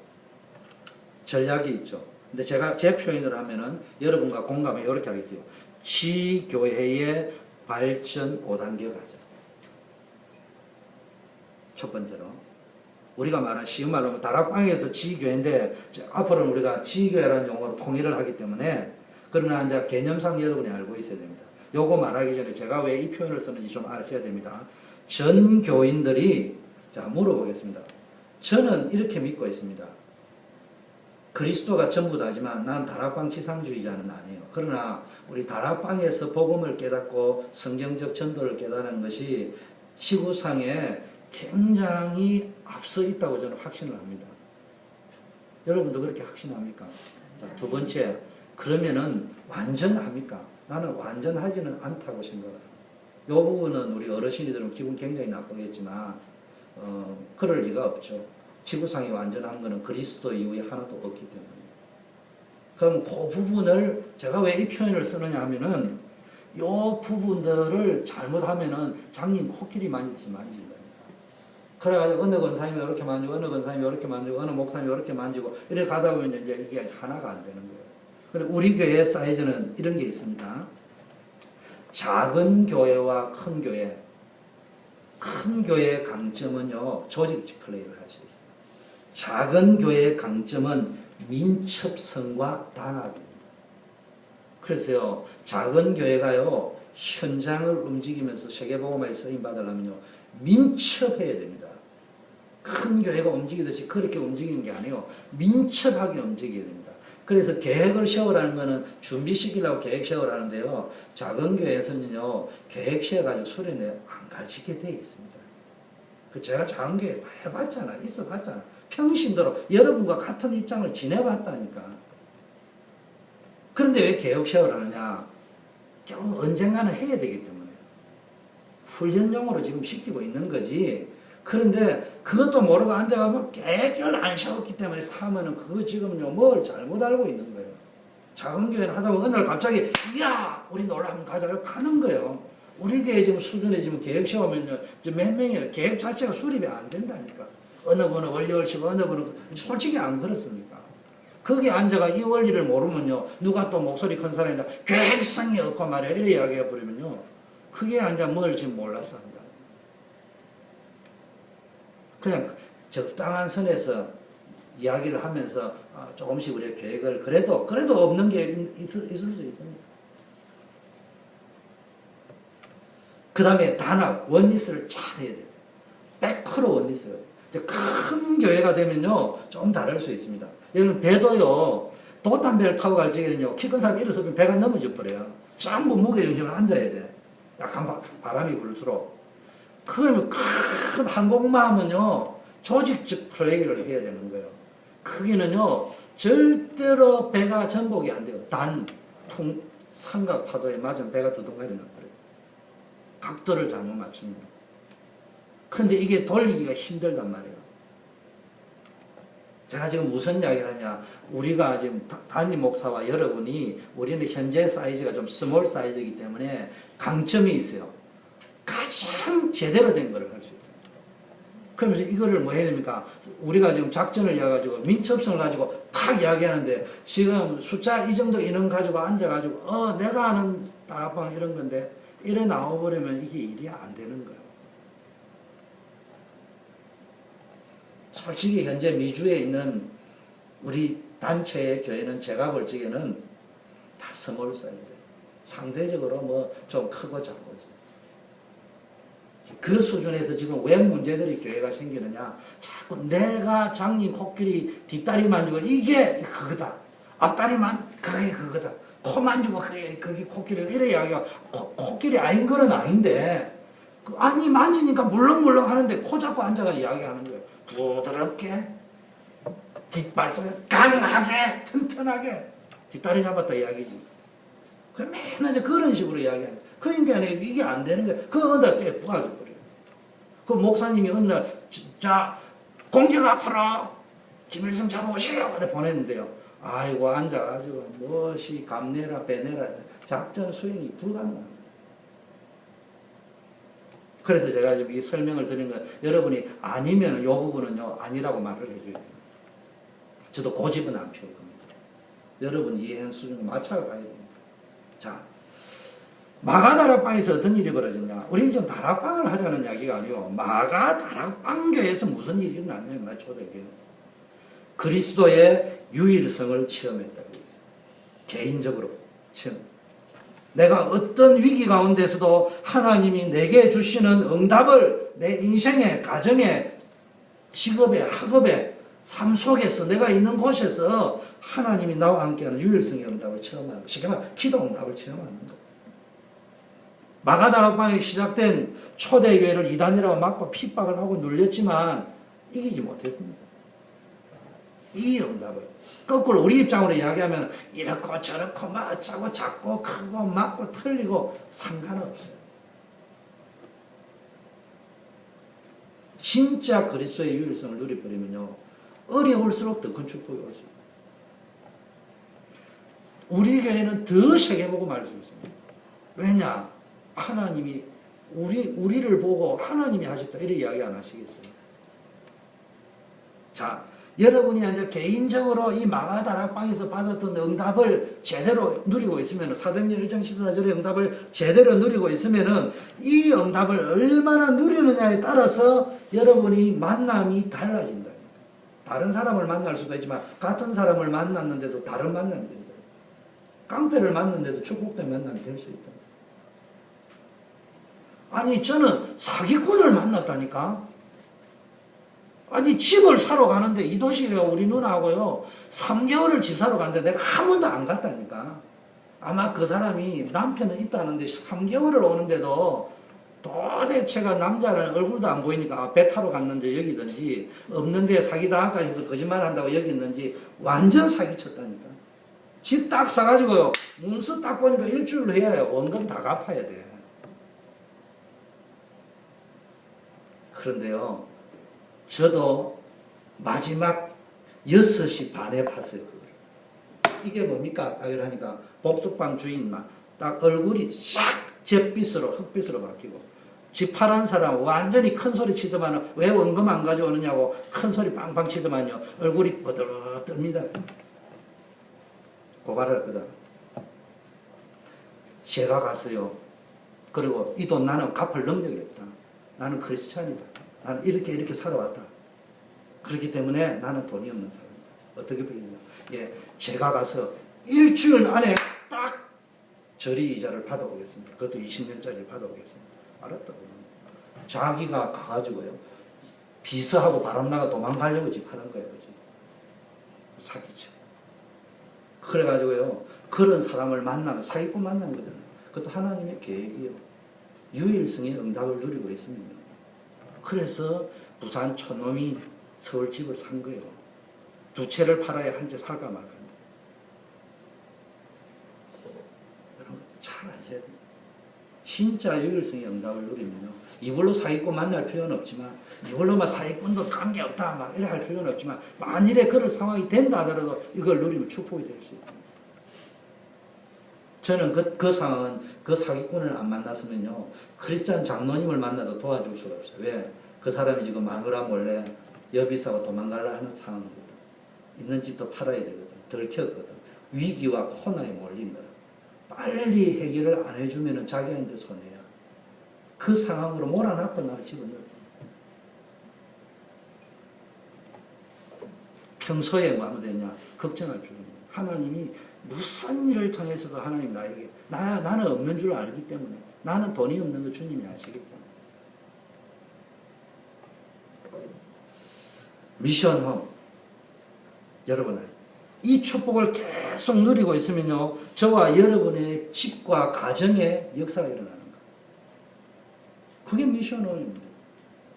전략이 있죠. 근데 제가 제 표현을 하면은 여러분과 공감에 이렇게 하겠어요. 지교회의 발전 5단계 가자. 첫 번째로. 우리가 말한 쉬운 말로 하면 다락방에서 지교회인데 앞으로는 우리가 지교회라는 용어로 통일을 하기 때문에 그러나 이제 개념상 여러분이 알고 있어야 됩니다. 요거 말하기 전에 제가 왜 이 표현을 쓰는지 좀 아셔야 됩니다. 전 교인들이 자 물어보겠습니다. 저는 이렇게 믿고 있습니다. 그리스도가 전부다지만 난 다락방 지상주의자는 아니에요. 그러나 우리 다락방에서 복음을 깨닫고 성경적 전도를 깨닫는 것이 지구상에 굉장히 앞서 있다고 저는 확신을 합니다. 여러분도 그렇게 확신합니까? 자, 두 번째, 그러면은 완전합니까? 나는 완전하지는 않다고 생각해요. 이 부분은 우리 어르신이 들으면 기분 굉장히 나쁘겠지만 그럴 리가 없죠. 지구상이 완전한 것은 그리스도 이후에 하나도 없기 때문에. 그럼 그 부분을 제가 왜 이 표현을 쓰느냐 하면은 이 부분들을 잘못하면은 장님 코끼리 만지듯이 만지는 거예요. 그래가지고 어느 권사님이 이렇게 만지고 어느 권사님이 이렇게 만지고 어느 목사님이 이렇게 만지고 이렇게 가다 보면 이제 이게 하나가 안 되는 거예요. 근데 우리 교회 사이즈는 이런 게 있습니다. 작은 교회와 큰 교회. 큰 교회의 강점은요, 조직 플레이를 할 수 있어요. 작은 교회의 강점은 민첩성과 단합입니다. 그래서요, 작은 교회가요, 현장을 움직이면서 세계복음화에 쓰임 받으려면요, 민첩해야 됩니다. 큰 교회가 움직이듯이 그렇게 움직이는 게 아니에요. 민첩하게 움직여야 됩니다. 그래서 계획을 세우라는 것은 준비시키려고 계획 세우라는데요. 작은 교회에서는요, 계획 세워가지고 수련회 안 가지게 되어 있습니다. 제가 작은 교회 다 해봤잖아. 있어 봤잖아. 평신도로 여러분과 같은 입장을 지내봤다니까. 그런데 왜 계획 세우라느냐? 결국 언젠가는 해야 되기 때문에. 훈련용으로 지금 시키고 있는 거지. 그런데 그것도 모르고 앉아가면 계획을 안 세웠기 때문에 하면은 그거 지금은요, 뭘 잘못 알고 있는 거예요. 작은 교회는 하다 보면 어느 날 갑자기, 이야, 우리 놀러 한번 가자. 가는 거예요. 우리 교회 지금 수준에 지금 계획 세우면요, 몇 명이 계획 자체가 수립이 안 된다니까. 어느 분은 원리를 치고 어느 분은 솔직히 안 그렇습니까? 거기 앉아가 이 원리를 모르면요, 누가 또 목소리 큰 사람이다, 계획성이 없고 말이야. 이래 이야기해 버리면요, 그게 앉아 뭘 지금 몰라서 한다. 그냥 적당한 선에서 이야기를 하면서 조금씩 우리의 계획을 그래도 없는 게 있을 수 있습니다. 그 다음에 단합, 원리스를 잘 해야 돼요. 100% 원리스가. 큰 교회가 되면요, 좀 다를 수 있습니다. 여러분, 배도요, 돛담배를 타고 갈 적에는요, 키 큰 사람이 일어서면 배가 넘어져 버려요. 전부 무게중심을 앉아야 돼. 약간 바람이 불수록. 그러면 큰 항공모함은요, 조직적 플레이를 해야 되는 거예요. 크기는요, 절대로 배가 전복이 안 돼요. 삼각 파도에 맞으면 배가 두둥간이 나버려요. 각도를 잘못 맞춥니다. 그런데 이게 돌리기가 힘들단 말이에요. 제가 지금 무슨 이야기를 하냐. 우리가 지금 담임 목사와 여러분이, 우리는 현재 사이즈가 좀 스몰 사이즈이기 때문에 강점이 있어요. 가장 제대로 된 걸 할 수 있다. 그러면서 이거를 뭐 해야 됩니까? 우리가 지금 작전을 이어가지고 민첩성을 가지고 탁 이야기하는데, 지금 숫자 이 정도 인원 가지고 앉아가지고 내가 아는 다락방 이런 건데 이래 나와버리면 이게 일이 안 되는 거예요. 솔직히 현재 미주에 있는 우리 단체의 교회는 제가 볼 적에는 다 스몰 사이즈. 상대적으로 뭐 좀 크고 작고지. 그 수준에서 지금 왜 문제들이 교회가 생기느냐. 자꾸 내가 장님 코끼리 뒷다리 만지고 이게 그거다. 앞다리만 그게 그거다. 코 만지고 그게 코끼리. 이래 이야기가 코끼리 아닌 거는 아닌데, 아니 만지니까 물렁물렁 하는데 코 잡고 앉아가 이야기하는 거예요. 부드럽게 뒷발도 강하게 튼튼하게 뒷다리 잡았다 이야기지. 그 맨날 이제 그런 식으로 이야기하는. 그러니까 이게 안 되는 거예요. 그 어느 날 때 부가져 버려요. 그 목사님이 어느 날 자 공격 앞으로 김일성 잡아오세요 그래 보냈는데요. 아이고 앉아가지고 무엇이 감내라 배내라 작전 수행이 불가능합니다. 그래서 제가 지금 이 설명을 드린 건, 여러분이 아니면 이 부분은요, 아니라고 말을 해줘야 됩니다. 저도 고집은 안 피울 겁니다. 여러분 이해한 수준에 맞춰 가야 됩니다. 자, 마가 다락방에서 어떤 일이 벌어졌냐? 우리는 지금 다락방을 하자는 이야기가 아니고, 마가 다락방교에서 무슨 일이 일어났냐면, 초대교회. 그리스도의 유일성을 체험했다고 해요. 개인적으로 체험. 내가 어떤 위기 가운데서도 하나님이 내게 주시는 응답을 내 인생에, 가정에, 직업에, 학업에, 삶 속에서, 내가 있는 곳에서 하나님이 나와 함께하는 유일성의 응답을 체험하는 것. 쉽게 말하면 기도 응답을 체험하는 것. 마가다락방에 시작된 초대교회를 이단이라고 막고 핍박을 하고 눌렸지만 이기지 못했습니다. 이 응답을. 거꾸로 우리 입장으로 이야기하면 이렇고 저렇고 막 어쩌고 작고 크고 맞고 틀리고 상관없어요. 진짜 그리스도의 유일성을 누려버리면요, 어려울수록 더 큰 축복이 올 수 있어요. 우리 교회는 더 세계보고 말할 수 있습니다. 왜냐? 하나님이 우리를 보고 하나님이 하셨다 이런 이야기 안 하시겠어요? 자, 여러분이 이제 개인적으로 이 마가다락방에서 받았던 응답을 제대로 누리고 있으면, 사도행전 1장 14절의 응답을 제대로 누리고 있으면은 이 응답을 얼마나 누리느냐에 따라서 여러분이 만남이 달라진다. 다른 사람을 만날 수도 있지만 같은 사람을 만났는데도 다른 만남이 된다. 깡패를 만났는데도 축복된 만남이 될 수 있다. 아니 저는 사기꾼을 만났다니까. 아니 집을 사러 가는데 이 도시에 우리 누나하고요 3개월을 집 사러 갔는데 내가 한 번도 안 갔다니까. 아마 그 사람이 남편은 있다는데 3개월을 오는데도 도대체가 남자는 얼굴도 안 보이니까 배 타러 갔는지 여기든지 없는데 사기당할까지도 거짓말한다고 여기는지 완전 사기쳤다니까. 집 딱 사가지고요 문서 딱 보니까 일주일 해야 원금 다 갚아야 돼. 그런데요 저도 마지막 6시 반에 봤어요. 그걸. 이게 뭡니까? 딱 이러니까 복덕방 주인만 딱 얼굴이 싹 잿빛으로 흑빛으로 바뀌고 집 파란 사람 완전히 큰 소리 치더만 왜 원금 안 가져오느냐고 큰 소리 빵빵 치더만요. 얼굴이 뻐들어듭니다. 고발할 거다. 제가 갔어요. 그리고 이 돈 나는 갚을 능력이 없다. 나는 크리스찬이다. 나는 이렇게 살아왔다. 그렇기 때문에 나는 돈이 없는 사람이다. 어떻게 빌리냐. 예, 제가 가서 일주일 안에 딱 저리 이자를 받아오겠습니다. 그것도 20년짜리 받아오겠습니다. 알았다고. 자기가 가가지고요. 비서하고 바람나가 도망가려고 집 하는 거예요. 그지? 사기죠. 그래가지고요. 그런 사람을 만나면 사기꾼 만난 거잖아요. 그것도 하나님의 계획이요. 유일성의 응답을 누리고 있습니다. 그래서 부산 촌놈이 서울 집을 산 거예요. 2채를 팔아야 한 채 살까 말까. 여러분 잘 아셔야 돼요. 진짜 유일성의 응답을 누리면요. 이걸로 사기꾼 만날 필요는 없지만 이걸로만 사기꾼도 관계없다 막 이래 할 필요는 없지만 만일에 그럴 상황이 된다 하더라도 이걸 누리면 축복이 될 수 있다. 저는 그 상황은 그 사기꾼을 안 만났으면요. 크리스찬 장로님을 만나도 도와줄 수가 없어요. 왜? 그 사람이 지금 마누라 몰래 여비사고 도망가려 하는 상황이거든. 있는 집도 팔아야 되거든. 들켰거든. 위기와 코너에 몰린 거라. 빨리 해결을 안 해주면 자기한테 손해야. 그 상황으로 몰아넣고 나를 집어넣어. 평소에 뭐 하면 되냐? 걱정할 필요는 없어요. 하나님이 무슨 일을 통해서도 하나님 나에게 나는 없는 줄 알기 때문에 나는 돈이 없는 거 주님이 아시기 때문에 미션홈 여러분 이 축복을 계속 누리고 있으면요 저와 여러분의 집과 가정에 역사가 일어나는 거예요. 그게 미션홈입니다.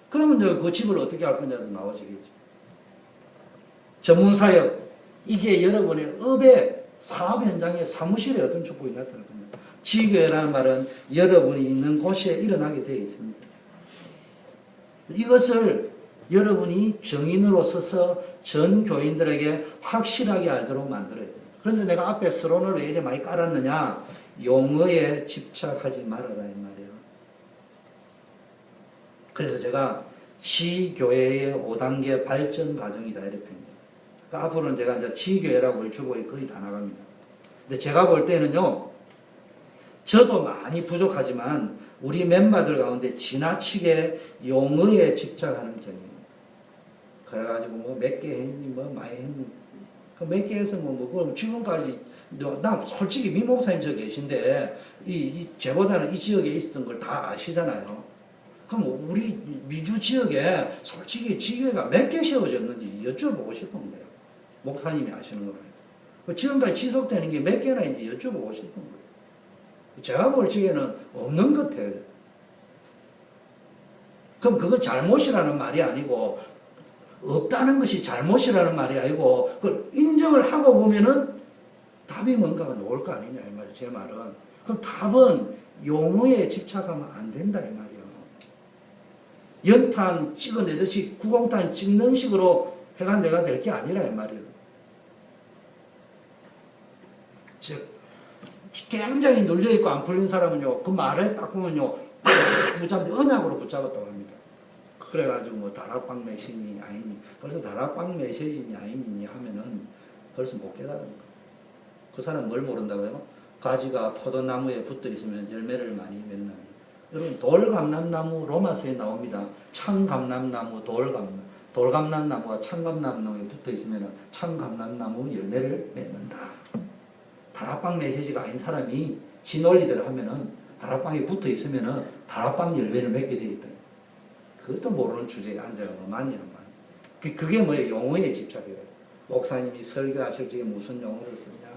그러면 그 집을 어떻게 할 거냐도 나와지겠죠. 전문사역 이게 여러분의 업의 사업 현장의 사무실에 어떤 축복이 나타날 겁니다. 지교회라는 말은 여러분이 있는 곳에 일어나게 되어 있습니다. 이것을 여러분이 정인으로 서서 전 교인들에게 확실하게 알도록 만들어야 됩니다. 그런데 내가 앞에 서론을 왜 이렇게 많이 깔았느냐? 용어에 집착하지 말아라 이 말이에요. 그래서 제가 지교회의 5단계 발전 과정이다 이렇게 표현했어요. 그러니까 앞으로는 제가 이제 지교회라고 우리 주보에 거의 다 나갑니다. 근데 제가 볼 때는요, 저도 많이 부족하지만 우리 멤버들 가운데 지나치게 용어에 집착하는 경향이에요. 그래가지고 뭐 몇 개 했니, 뭐 많이 했니. 그 몇 개 해서 그럼 지금까지, 나 솔직히 미 목사님 저 계신데, 제보다는 이 지역에 있었던 걸 다 아시잖아요. 그럼 우리 미주 지역에 솔직히 지교회가 몇 개 세워졌는지 여쭤보고 싶은 거예요. 목사님이 아시는 거예요. 지금까지 지속되는 게 몇 개나 있는지 여쭤보고 싶은 거예요. 제가 볼 적에는 없는 것 같아요. 그럼 그거 잘못이라는 말이 아니고, 없다는 것이 잘못이라는 말이 아니고, 그걸 인정을 하고 보면은 답이 뭔가가 나올 거 아니냐, 이 말이에요. 제 말은. 그럼 답은 용어에 집착하면 안 된다, 이 말이에요. 연탄 찍어내듯이 구공탄 찍는 식으로 해가 내가 될 게 아니라, 이 말이에요. 즉, 굉장히 눌려있고 안 풀린 사람은요, 그 말에 딱 보면요, 팍 붙잡는데 언약으로 붙잡았다고 합니다. 그래가지고 뭐 다락방 메시지 아니니 벌써 다락방 메시지니 아니니 하면은 벌써 못 깨달은 거. 그 사람 뭘 모른다고요? 가지가 포도나무에 붙어 있으면 열매를 많이 맺나니. 여러분 돌감람나무 로마서에 나옵니다. 참감람나무 돌감람나무가 참감람나무에 붙어 있으면 참감람나무 열매를 맺는다. 다락방 메시지가 아닌 사람이 지 논리대로 하면은 다락방에 붙어 있으면은 다락방 열매를 맺게 돼 있다. 그것도 모르는 주제에 앉아가 많이 안 많이. 그게 뭐예요? 용어에 집착해요. 목사님이 설교하실 적에 무슨 용어를 쓰냐?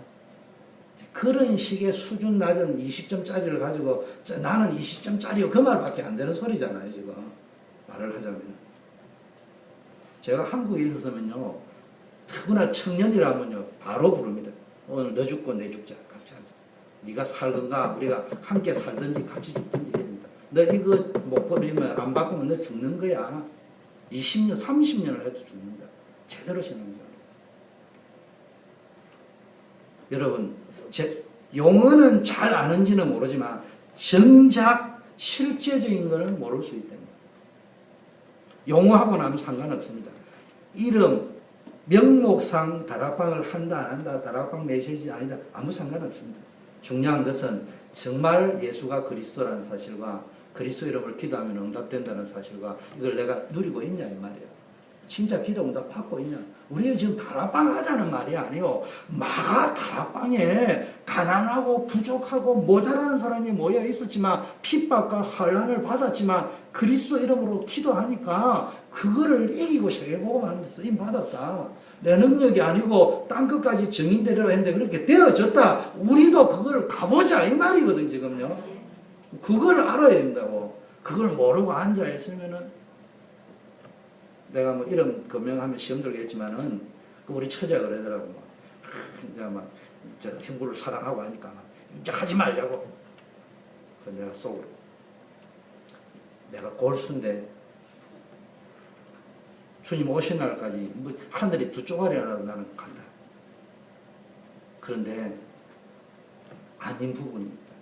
그런 식의 수준 낮은 20점짜리를 가지고 나는 20점짜리요 그 말밖에 안 되는 소리잖아요. 지금 말을 하자면 제가 한국에 있었으면요 특히나 청년이라면요 바로 부릅니다. 오늘 너 죽고 내 죽자 같이 하자. 네가 살든가 우리가 함께 살든지 같이 죽든지 합니다. 너 이거 못 버리면 안 바꾸면 너 죽는 거야. 20년 30년을 해도 죽는다. 제대로 신앙자. 여러분 용어는 잘 아는지는 모르지만 정작 실제적인 것은 모를 수 있다. 용어하고 나면 상관없습니다. 이름, 명목상 다락방을 한다 안 한다, 다락방 메시지 아니다 아무 상관없습니다. 중요한 것은 정말 예수가 그리스도라는 사실과 그리스도 이름을 기도하면 응답된다는 사실과 이걸 내가 누리고 있냐 이 말이에요. 진짜 기도 응답 받고 있냐. 우리가 지금 다락방 하자는 말이 아니에요. 마가 다락방에 가난하고 부족하고 모자라는 사람이 모여 있었지만 핍박과 환난을 받았지만 그리스도 이름으로 기도하니까 그거를 이기고 세계복음하는 데 쓰임 받았다. 내 능력이 아니고 땅 끝까지 증인되려 했는데 그렇게 되어졌다. 우리도 그걸 가보자 이 말이거든 지금요. 그걸 알아야 된다고. 그걸 모르고 앉아 있으면은 내가 뭐 이름 거명하면 시험 들겠지만은 우리 처제가 그러더라고. 이제 막 저 형부를 사랑하고 하니까 이제 하지 말자고. 그 내가 속으로 내가 골수인데 주님 오신 날까지 뭐 하늘이 두 쪼가리라도 나는 간다. 그런데 아닌 부분이 있다.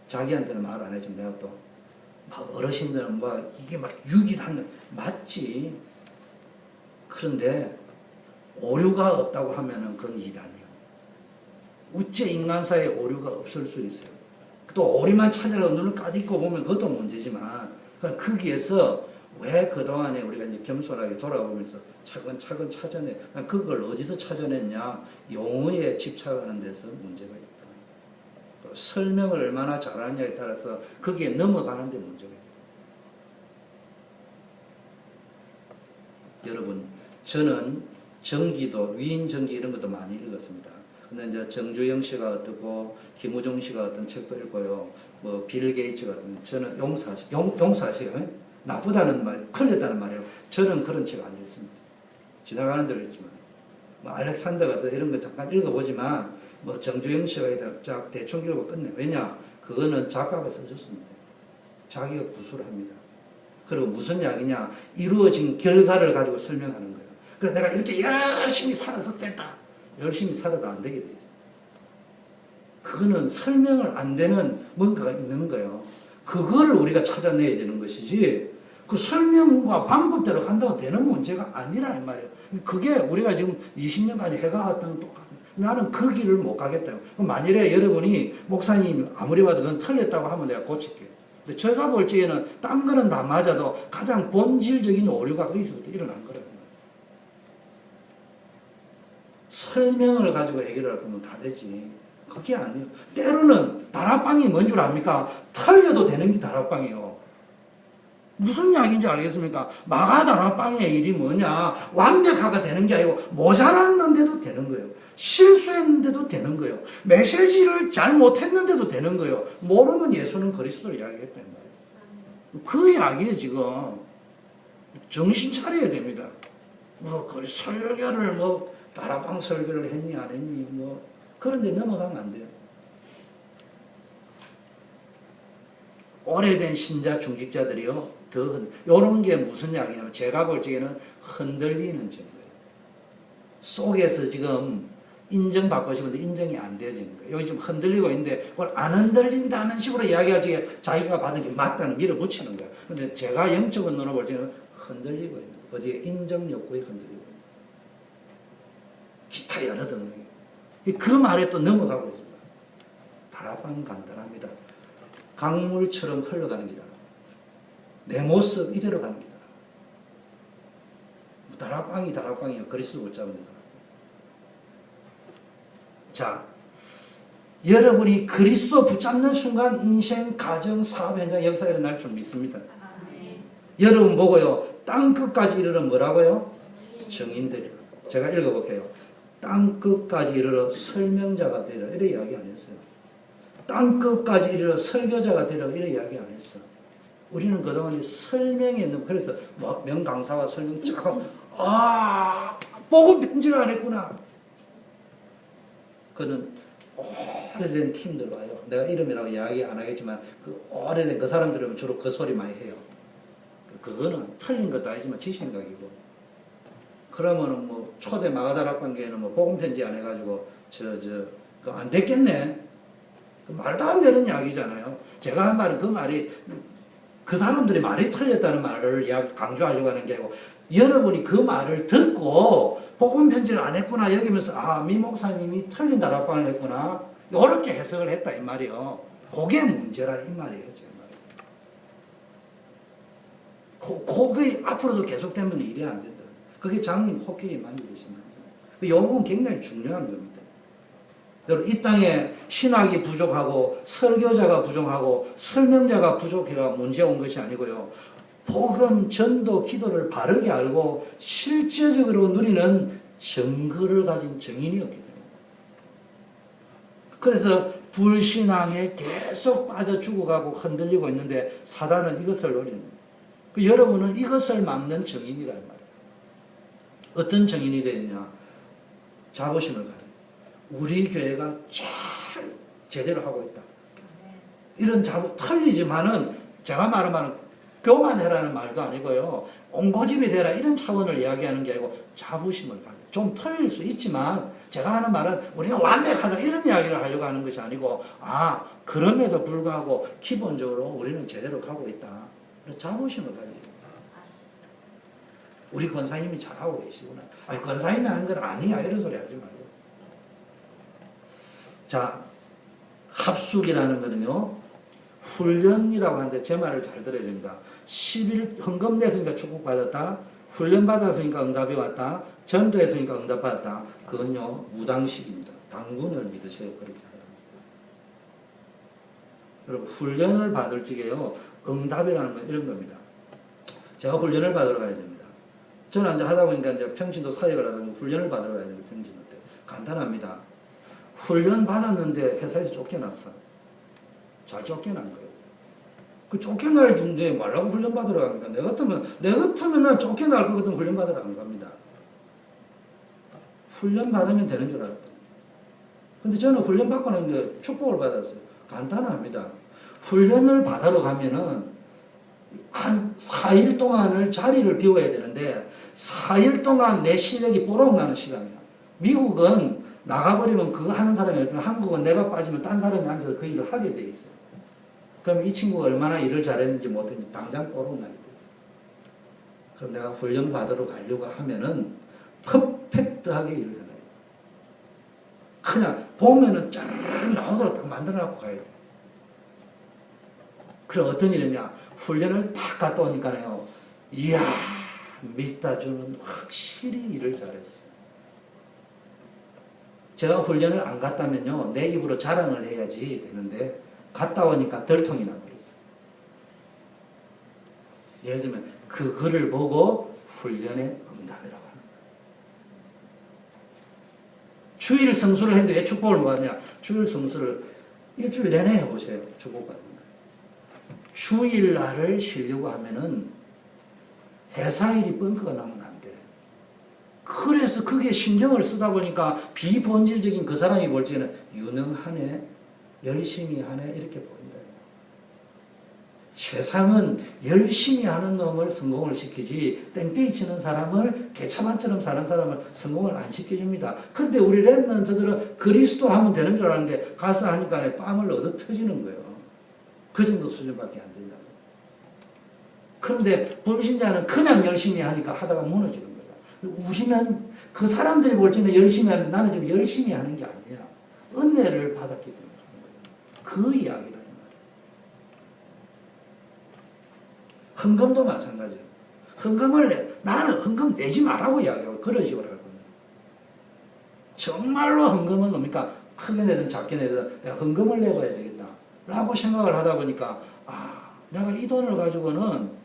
자기한테는 말 안 해주면 내가 또 막 어르신들은 막 이게 막 유기하는 맞지. 그런데 오류가 없다고 하면은 그건 이단이에요. 우째 인간사에 오류가 없을 수 있어요. 또 오류만 찾으려고 눈을 까짓고 보면 그것도 문제지만 거기에서 왜 그동안에 우리가 이제 겸손하게 돌아보면서 차근차근 찾아내. 그걸 어디서 찾아냈냐? 용어에 집착하는 데서 문제가 있다. 설명을 얼마나 잘하느냐에 따라서 거기에 넘어가는 데 문제가 있다. 여러분, 저는 정기도, 위인정기 이런 것도 많이 읽었습니다. 근데 이제 정주영 씨가 어떻고, 김우중 씨가 어떤 책도 읽고요. 뭐, 빌 게이츠 같은, 저는 용사시가, 나쁘다는 말, 걸렸다는 말이에요. 저는 그런 책 안 읽습니다. 지나가는 대로 읽지만. 뭐, 알렉산더 같은 이런 거 잠깐 읽어보지만, 뭐 정주영 씨가 딱 대충 읽고 끝내. 왜냐? 그거는 작가가 써줬습니다. 자기가 구술을 합니다. 그리고 무슨 이야기냐? 이루어진 결과를 가지고 설명하는 거예요. 그래서 내가 이렇게 열심히 살아서 됐다. 열심히 살아도 안 되게 돼 있어요. 그거는 설명을 안 되는 뭔가가 있는 거예요. 그걸 우리가 찾아내야 되는 것이지 그 설명과 방법대로 간다고 되는 문제가 아니라 이 말이에요. 그게 우리가 지금 20년까지 해가왔던 건 똑같아요. 나는 그 길을 못 가겠다고. 만일에 여러분이 목사님 아무리 봐도 그건 틀렸다고 하면 내가 고칠게요. 근데 제가 볼 적에는 딴 거는 다 맞아도 가장 본질적인 오류가 거기서부터 일어난 거라고. 설명을 가지고 해결할 거면 다 되지. 그게 아니에요. 때로는 다락방이 뭔 줄 압니까? 틀려도 되는 게 다락방이에요. 무슨 이야기인지 알겠습니까? 마가 다락방의 일이 뭐냐? 완벽하게 되는 게 아니고 모자랐는데도 되는 거예요. 실수했는데도 되는 거예요. 메시지를 잘못했는데도 되는 거예요. 모르는 예수는 그리스도를 이야기했단 말이에요. 그 이야기에 지금 정신 차려야 됩니다. 뭐 설교를 뭐 다락방 설교를 했니 안 했니 뭐 그런데 넘어가면 안 돼요. 오래된 신자 중직자들이요 더 이런 게 무슨 이야기냐면 제가 볼 적에는 흔들리는 증거예요. 속에서 지금 인정받고 싶은데 인정이 안 되어지는 거예요. 여기 지금 흔들리고 있는데 그걸 안 흔들린다는 식으로 이야기할 적에 자기가 받은 게 맞다는 밀어붙이는 거예요. 근데 제가 영적인 눈으로 볼 때는 흔들리고 있는 거예요. 어디에 인정 욕구에 흔들리고 있는 거예요. 기타 여러 등등이. 그 말에 또 넘어가고 있습니다. 다락방은 간단합니다. 강물처럼 흘러가는 기다. 내 모습 이대로 가는 기다. 다락방이요. 그리스도 붙잡습니다. 자, 여러분이 그리스도 붙잡는 순간 인생, 가정, 사업 현장, 역사가 일어날 줄 믿습니다. 여러분 보고요. 땅 끝까지 이르러 뭐라고요? 증인들이라. 제가 읽어볼게요. 땅 끝까지 이르러 설명자가 되리라. 이래 이야기 안 했어요. 땅 끝까지 이르러 설교자가 되리라. 이래 이야기 안 했어. 우리는 그동안 설명에 있는, 그래서 뭐 명강사와 설명 쫙 하고, 복음 편지를 안 했구나. 그는 오래된 팀들 와요. 내가 이름이라고 이야기 안 하겠지만, 그 오래된 그 사람들은 주로 그 소리 많이 해요. 그거는 틀린 것도 아니지만 지 생각이고. 그러면은 뭐 초대 마가다락방교회는 뭐 복음 편지 안 해가지고 그 안 됐겠네. 그 말도 안 되는 이야기잖아요. 제가 한 말은 그 말이 그 사람들이 말이 틀렸다는 말을 강조하려고 하는 게 아니고 여러분이 그 말을 듣고 복음 편지를 안 했구나 여기면서 미 목사님이 틀린 다락방을 했구나 이렇게 해석을 했다 이 말이요. 그게 문제라 이 말이에요. 제 말이. 그게 앞으로도 계속되면 일이 안 된다. 그게 장님 코끼리 만드시면 이 부분 굉장히 중요한 겁니다. 여러분 이 땅에 신학이 부족하고 설교자가 부족하고 설명자가 부족해가 문제 온 것이 아니고요. 복음, 전도, 기도를 바르게 알고 실제적으로 누리는 증거를 가진 증인이었기 때문에. 그래서 불신앙에 계속 빠져 죽어가고 흔들리고 있는데 사단은 이것을 노리는 거예요. 여러분은 이것을 막는 증인이란 말이에요. 어떤 증인이 되느냐? 자부심을 가져. 우리 교회가 잘 제대로 하고 있다. 이런 틀리지만은 제가 말한 말은 교만해라는 말도 아니고요. 옹고집이 되라 이런 차원을 이야기하는 게 아니고 자부심을 가져. 좀 틀릴 수 있지만 제가 하는 말은 우리가 완벽하다 이런 이야기를 하려고 하는 것이 아니고 그럼에도 불구하고 기본적으로 우리는 제대로 가고 있다. 자부심을 가지고 우리 권사님이 잘하고 계시구나. 권사님이 하는 건 아니야 이런 소리 하지 말고. 자, 합숙이라는 거는요, 훈련이라고 하는데 제 말을 잘 들어야 됩니다. 10일 헌금 냈으니까 축복받았다. 훈련 받았으니까 응답이 왔다. 전도했으니까 응답받았다. 그건요, 무당식입니다. 당군을 믿으셔야 그렇게 하다. 여러분, 훈련을 받을 적에요, 응답이라는 건 이런 겁니다. 제가 훈련을 받으러 가야 됩니다. 저는 이제 하다 보니까 이제 평신도 사역을 하다 보면 훈련을 받으러 가야 됩니다. 평신도 때. 간단합니다. 훈련 받았는데 회사에서 쫓겨났어. 잘 쫓겨난 거예요. 그 쫓겨날 중에 말라고 훈련 받으러 갑니까? 내 같으면 난 쫓겨날 것 같으면 훈련 받으러 안 갑니다. 훈련 받으면 되는 줄 알았다. 근데 저는 훈련 받고 나는데 축복을 받았어요. 간단합니다. 훈련을 받으러 가면은 한 4일 동안을 자리를 비워야 되는데 4일 동안 내 실력이 뽀록 나는 시간이야. 미국은 나가버리면 그거 하는 사람이 없지만 한국은 내가 빠지면 딴 사람이 앉아서 그 일을 하게 돼 있어요. 그럼 이 친구가 얼마나 일을 잘했는지 못했는지 당장 뽀록 나게 돼 있어요. 그럼 내가 훈련 받으러 가려고 하면은 퍼펙트하게 일을 해요. 그냥 보면은 쫙 나와서 딱 만들어 놓고 가야 돼. 그럼 어떤 일이냐? 훈련을 딱 갔다 오니까요. 이야, 미스터 주는 확실히 일을 잘했어. 제가 훈련을 안 갔다면요, 내 입으로 자랑을 해야지 되는데, 갔다 오니까 덜통이 나버렸어요. 예를 들면, 그 글을 보고 훈련의 응답이라고 하는 거예요. 주일 성수를 했는데 왜 축복을 못 하냐? 주일 성수를 일주일 내내 해보세요. 축복받는 거예요. 주일날을 쉬려고 하면은 회사일이 뻥크가 나면 안 돼. 그래서 그게 신경을 쓰다 보니까 비본질적인 그 사람이 볼 적에는 유능하네, 열심히 하네, 이렇게 보인다. 세상은 열심히 하는 놈을 성공을 시키지 땡땡이 치는 사람을 개차반처럼 사는 사람을 성공을 안 시켜줍니다. 그런데 우리 랩런트들은 그리스도 하면 되는 줄 알았는데 가서 하니까 뺨을 얻어 터지는 거예요. 그 정도 수준밖에 안 된다고. 그런데 불신자는 그냥 열심히 하니까 하다가 무너지는 거다. 우리는 그 사람들이 볼 때는 열심히 하는, 나는 지금 열심히 하는 게 아니야. 은혜를 받았기 때문에 하는 거예요. 그 이야기라는 말이에요. 헌금도 마찬가지예요. 나는 헌금 내지 말라고 이야기하고 그런 식으로 할 거예요. 정말로 헌금은 뭡니까? 크게 내든 작게 내든 내가 헌금을 내봐야 되겠다. 라고 생각을 하다 보니까, 내가 이 돈을 가지고는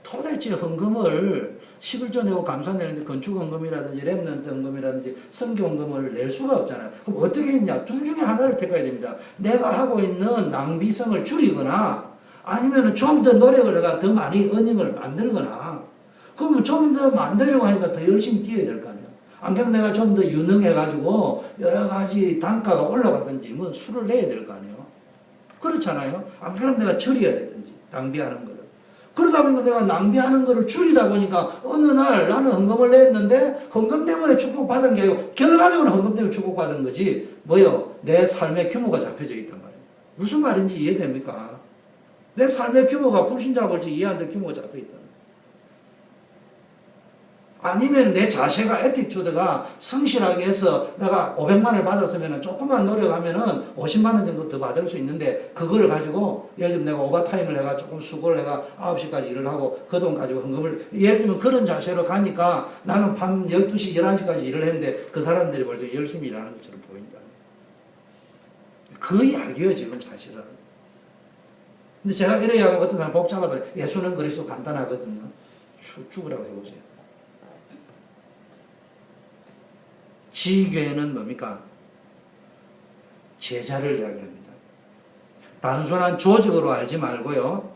도대체 헌금을 11조 내고 감사 내는데 건축헌금이라든지 랩런트 헌금이라든지 성교헌금을 낼 수가 없잖아요. 그럼 어떻게 했냐? 둘 중에 하나를 택해야 됩니다. 내가 하고 있는 낭비성을 줄이거나 아니면 좀 더 노력을 해가 더 많이 어닝을 만들거나 그러면 좀 더 만들려고 하니까 더 열심히 뛰어야 될 거 아니에요. 안 그러면 내가 좀 더 유능해가지고 여러 가지 단가가 올라가든지 뭐 수를 내야 될 거 아니에요. 그렇잖아요. 안 그러면 내가 줄여야 되든지 낭비하는 거를. 그러다 보니까 내가 낭비하는 거를 줄이다 보니까 어느 날 나는 헌금을 냈는데 헌금 때문에 축복받은 게 아니고 결과적으로 헌금 때문에 축복받은 거지 뭐요? 내 삶의 규모가 잡혀져 있단 말이에요. 무슨 말인지 이해됩니까? 내 삶의 규모가 불신자 볼지 이해 안 될 규모가 잡혀있다. 아니면 내 자세가 애티튜드가 성실하게 해서 내가 500만을 받았으면 조금만 노력하면 50만원 정도 더 받을 수 있는데 그걸 가지고 예를 들면 내가 오버타임을 해가 조금 수고를 해가 9시까지 일을 하고 그 돈 가지고 헌금을 예를 들면 그런 자세로 가니까 나는 밤 12시 11시까지 일을 했는데 그 사람들이 벌써 열심히 일하는 것처럼 보인다. 그 이야기예요 지금 사실은. 근데 제가 이래 이야기하면 어떤 사람 복잡하다. 예수는 그리스도 간단하거든요. 죽으라고 해보세요. 지교회는 뭡니까? 제자를 이야기합니다. 단순한 조직으로 알지 말고요.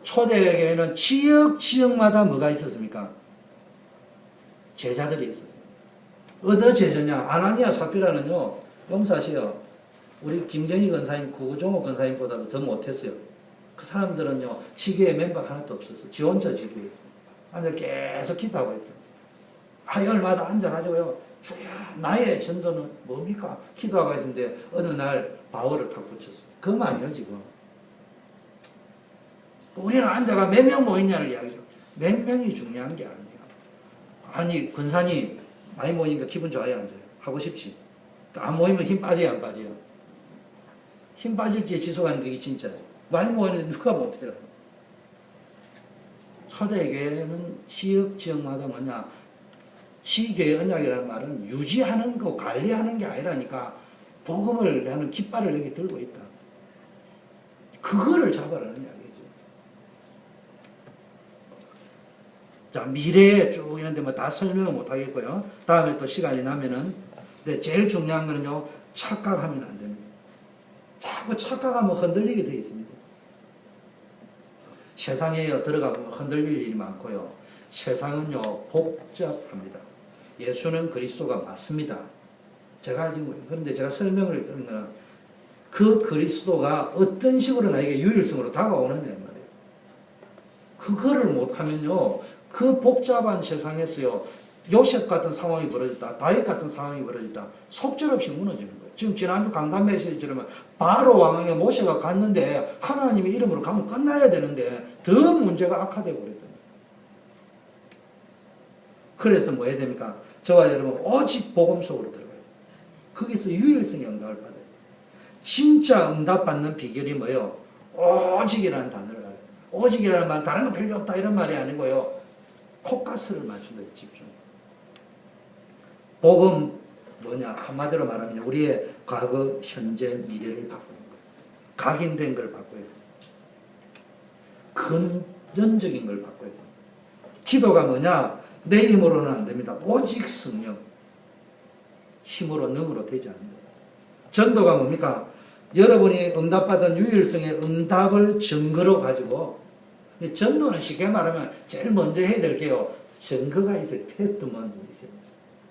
초대교회는 지역마다 뭐가 있었습니까? 제자들이 있었어요. 어느 제자냐? 아나니아 사피라는요. 용사시요. 우리 김정희 권사님, 구종옥 권사님보다도 더 못했어요. 그 사람들은요. 지교회 멤버가 하나도 없었어요. 지 혼자 지교회에 있어요. 앉아 계속 기도하고 있다. 화요일마다 앉아가지고요. 주여 나의 전도는 뭡니까? 기도하고 있는데 어느 날 바울을 탁 붙였어요. 그만이요 지금. 우리는 앉아가 몇 명 모이냐를 이야기죠. 몇 명이 중요한 게 아니에요. 아니 권사님 많이 모이니까 기분 좋아요 안 좋아요? 하고 싶지. 안 모이면 힘 빠져요 안 빠져요? 힘 빠질지 지속하는 게 진짜죠. 많이 모이는데 누가 못해요. 초대교회는 지역마다 뭐냐 지교의 언약이라는 말은 유지하는 거 관리하는 게 아니라니까 복음을 하는 깃발을 여기 들고 있다. 그거를 잡아라는 이야기죠. 자 미래에 쭉 있는데 뭐 다 설명을 못 하겠고요. 다음에 또 시간이 나면은 근데 제일 중요한 거는요 착각하면 안 됩니다. 자꾸 착각하면 흔들리게 되어 있습니다. 세상에 들어가면 흔들릴 일이 많고요. 세상은요 복잡합니다. 예수는 그리스도가 맞습니다. 제가 지금 그런데 제가 설명을 드리는 거는 그 그리스도가 어떤 식으로 나에게 유일성으로 다가오느냐 말이에요. 그거를 못하면요 그 복잡한 세상에서요 요셉 같은 상황이 벌어졌다, 다윗 같은 상황이 벌어졌다, 속절없이 무너지는 거예요. 지금 지난주 강단 메시지처럼 바로 왕에게 모세가 갔는데 하나님의 이름으로 가면 끝나야 되는데 더 문제가 악화되어 버렸다. 그래서 뭐 해야 됩니까? 저와 여러분 오직 복음 속으로 들어가요. 거기서 유일성의 응답을 받아요. 진짜 응답받는 비결이 뭐예요? 오직이라는 단어를 알아요. 오직이라는 말은 다른 거 별게 없다 이런 말이 아니고요. 포커스를 맞춘다 집중. 복음 뭐냐? 한마디로 말하면 우리의 과거, 현재, 미래를 바꾸는 거예요. 각인된 걸 바꿔야 돼요. 근원적인 걸 바꿔야 돼요. 기도가 뭐냐? 내 힘으로는 안 됩니다. 오직 성령. 힘으로 능으로 되지 않는다. 전도가 뭡니까? 여러분이 응답받은 유일성의 응답을 증거로 가지고 전도는 쉽게 말하면 제일 먼저 해야 될 게요. 증거가 있어요. 테스트먼이 있어요.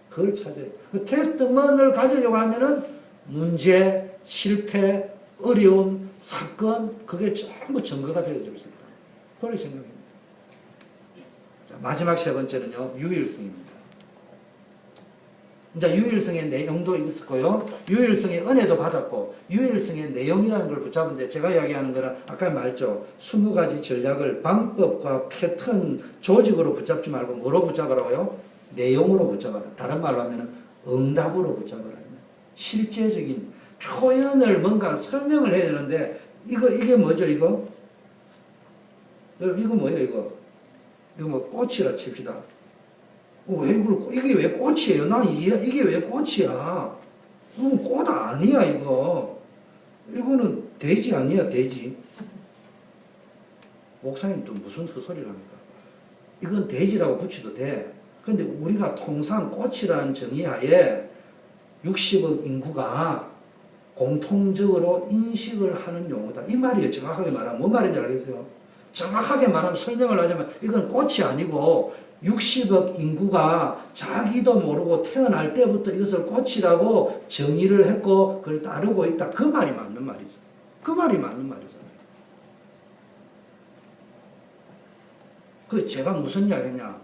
그걸 찾아야 돼요. 그 테스트먼을 가지려고 하면은 문제, 실패, 어려움, 사건, 그게 전부 증거가 되어질 수 있다. 그렇게 생각합니다. 자, 마지막 세 번째는요, 유일성입니다. 이제 유일성의 내용도 있었고요. 유일성의 은혜도 받았고, 유일성의 내용이라는 걸 붙잡은데, 제가 이야기하는 거는 아까 말했죠. 20가지 전략을 방법과 패턴, 조직으로 붙잡지 말고 뭐로 붙잡으라고요? 내용으로 붙잡아라. 다른 말로 하면 응답으로 붙잡아라. 실제적인 표현을 뭔가 설명을 해야 되는데, 이게 뭐죠, 이거? 이거 뭐예요, 이거? 이거 뭐 꽃이라 칩시다. 왜 이게 왜 꽃이에요? 난 이게 왜 꽃이야? 꽃 아니야, 이거. 이거는 돼지 아니야, 돼지. 목사님 또 무슨 헛소리를 합니까? 이건 돼지라고 붙여도 돼. 근데 우리가 통상 꽃이라는 정의하에 60억 인구가 공통적으로 인식을 하는 용어다. 이 말이에요. 정확하게 말하면. 뭔 말인지 알겠어요? 정확하게 말하면, 설명을 하자면, 이건 꽃이 아니고 60억 인구가 자기도 모르고 태어날 때부터 이것을 꽃이라고 정의를 했고 그걸 따르고 있다. 그 말이 맞는 말이죠. 그 말이 맞는 말이잖아요. 그 제가 무슨 이야기냐?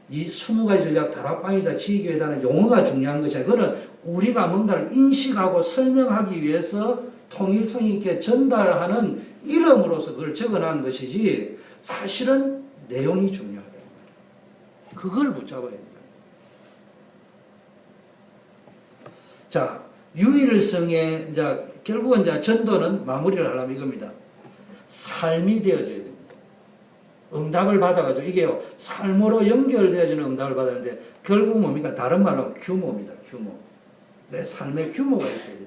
이 20가지 전략 다락방이다 지휘교회다는 용어가 중요한 것이 아니라 그거는 우리가 뭔가를 인식하고 설명하기 위해서 통일성 있게 전달하는 이름으로서 그걸 적어놓은 것이지 사실은 내용이 중요하다. 그걸 붙잡아야 된다. 자, 유일성의 이제 결국은 이제 전도는 마무리를 하려면 이겁니다. 삶이 되어져야 됩니다. 응답을 받아가지고 이게요 삶으로 연결되어지는 응답을 받았는데 결국 뭡니까? 다른 말로 하면 규모입니다. 규모. 내 삶의 규모가 있어야 돼요.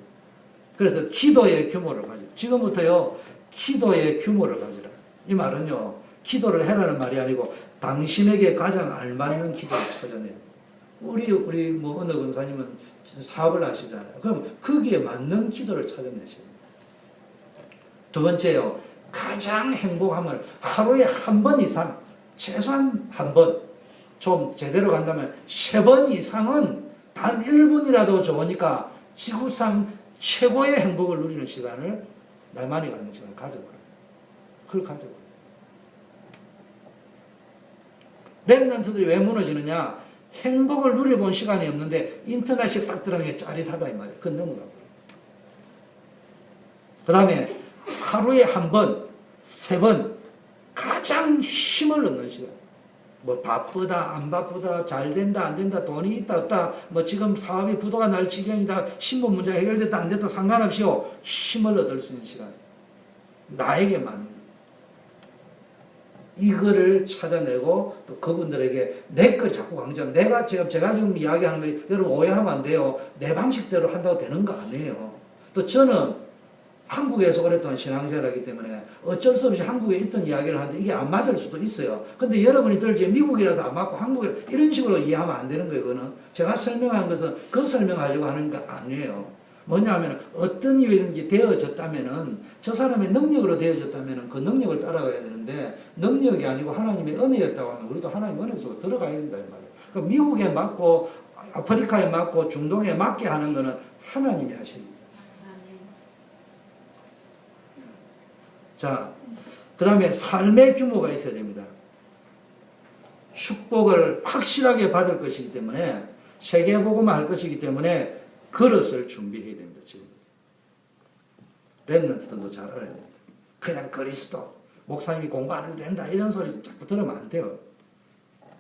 그래서 기도의 규모를 가져. 지금부터요 기도의 규모를 가지라. 이 말은요 기도를 해라는 말이 아니고 당신에게 가장 알맞는 기도를 찾아내요. 우리 뭐 어느 권사님은 사업을 하시잖아요. 그럼 거기에 맞는 기도를 찾아내셔야 돼요. 두 번째요. 가장 행복함을 하루에 한 번 이상, 최소한 한 번, 좀 제대로 간다면 3번 이상은 단 1분이라도 좋으니까 지구상 최고의 행복을 누리는 시간을 날만이 갖는 시간을 가져보라. 그걸 가져보라. 렘넌트들이 왜 무너지느냐? 행복을 누려본 시간이 없는데 인터넷이 딱 들어가면 짜릿하다 이 말이에요. 그건 넘어가고. 그 다음에 하루에 한 번, 3번 가장 힘을 얻는 시간. 뭐 바쁘다, 안 바쁘다, 잘 된다, 안 된다, 돈이 있다, 없다, 뭐 지금 사업이 부도가 날 지경이다, 신분 문제가 해결됐다, 안 됐다, 상관없이요. 힘을 얻을 수 있는 시간. 나에게 맞는. 이거를 찾아내고 또 그분들에게 내 걸 자꾸 강조하면 제가 지금 이야기하는 거 여러분 오해하면 안 돼요. 내 방식대로 한다고 되는 거 아니에요. 또 저는 한국에서 오랫동안 신앙생활하기 때문에 어쩔 수 없이 한국에 있던 이야기를 하는데 이게 안 맞을 수도 있어요. 근데 여러분이 들지 미국이라서 안 맞고 한국에 이런 식으로 이해하면 안 되는 거예요. 그거는 제가 설명한 것은 그 설명하려고 하는 거 아니에요. 뭐냐면 어떤 이유든지 되어졌다면은 저 사람의 능력으로 되어졌다면은 그 능력을 따라가야 되는데 능력이 아니고 하나님의 은혜였다고 하면 우리도 하나님의 은혜 속에 들어가야 된다 이 말이에요. 그러니까 미국에 맞고 아프리카에 맞고 중동에 맞게 하는 거는 하나님이 하십니다. 자, 그 다음에 삶의 규모가 있어야 됩니다. 축복을 확실하게 받을 것이기 때문에 세계복음을 할 것이기 때문에 그릇을 준비해야 됩니다. 지금 렘넌트들도 잘 알아야 됩니다. 그냥 그리스도 목사님이 공부 안 해도 된다 이런 소리 자꾸 들으면 안 돼요.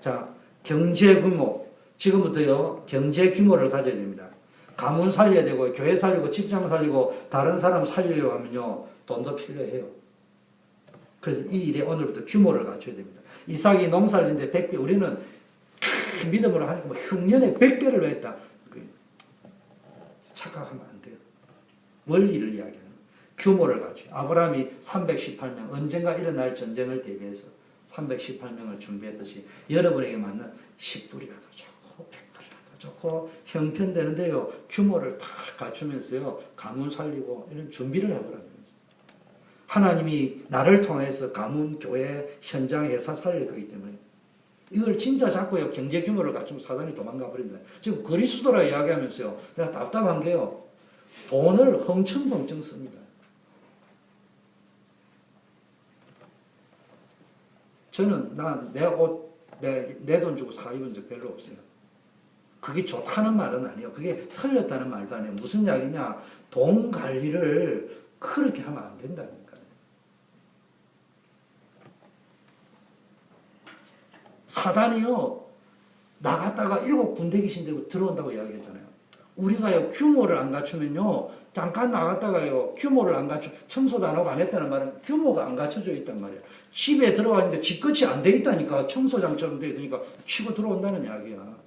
자, 경제 규모 지금부터요 경제 규모를 가져야 됩니다. 가문 살려야 되고 교회 살리고 직장 살리고 다른 사람 살리려고 하면요 돈도 필요해요. 그래서 이 일에 오늘부터 규모를 갖춰야 됩니다. 이삭이 농사를 짓는데 100배, 우리는 믿음으로 하니까 뭐 흉년에 100배를 했다. 착각하면 안 돼요. 원리를 이야기하는 규모를 갖춰요. 아브라함이 318명, 언젠가 일어날 전쟁을 대비해서 318명을 준비했듯이 여러분에게 맞는 10불이라도 좋고 100불이라도 좋고 형편되는데요. 규모를 다 갖추면서요. 가문 살리고 이런 준비를 해보라는 거죠. 하나님이 나를 통해서 가문, 교회, 현장, 회사 살릴 거기 때문에 이걸 진짜 잡고요. 경제 규모를 갖추면 사단이 도망가 버린다. 지금 그리스도라 이야기하면서요. 내가 답답한 게요. 돈을 헝청벙청 씁니다. 저는 내 옷, 내 돈 주고 사 입은 적 별로 없어요. 그게 좋다는 말은 아니에요. 그게 틀렸다는 말도 아니에요. 무슨 이야기냐? 돈 관리를 그렇게 하면 안 된다니까요. 사단이요, 나갔다가 7군데 귀신 들어온다고 이야기했잖아요. 우리가요, 규모를 안 갖추면요, 잠깐 나갔다가요, 규모를 안 갖추, 청소도 안 하고 안 했다는 말은 규모가 안 갖춰져 있단 말이에요. 집에 들어와 있는데 집 끝이 안 돼 있다니까, 청소장처럼 돼 있으니까 치고 들어온다는 이야기야.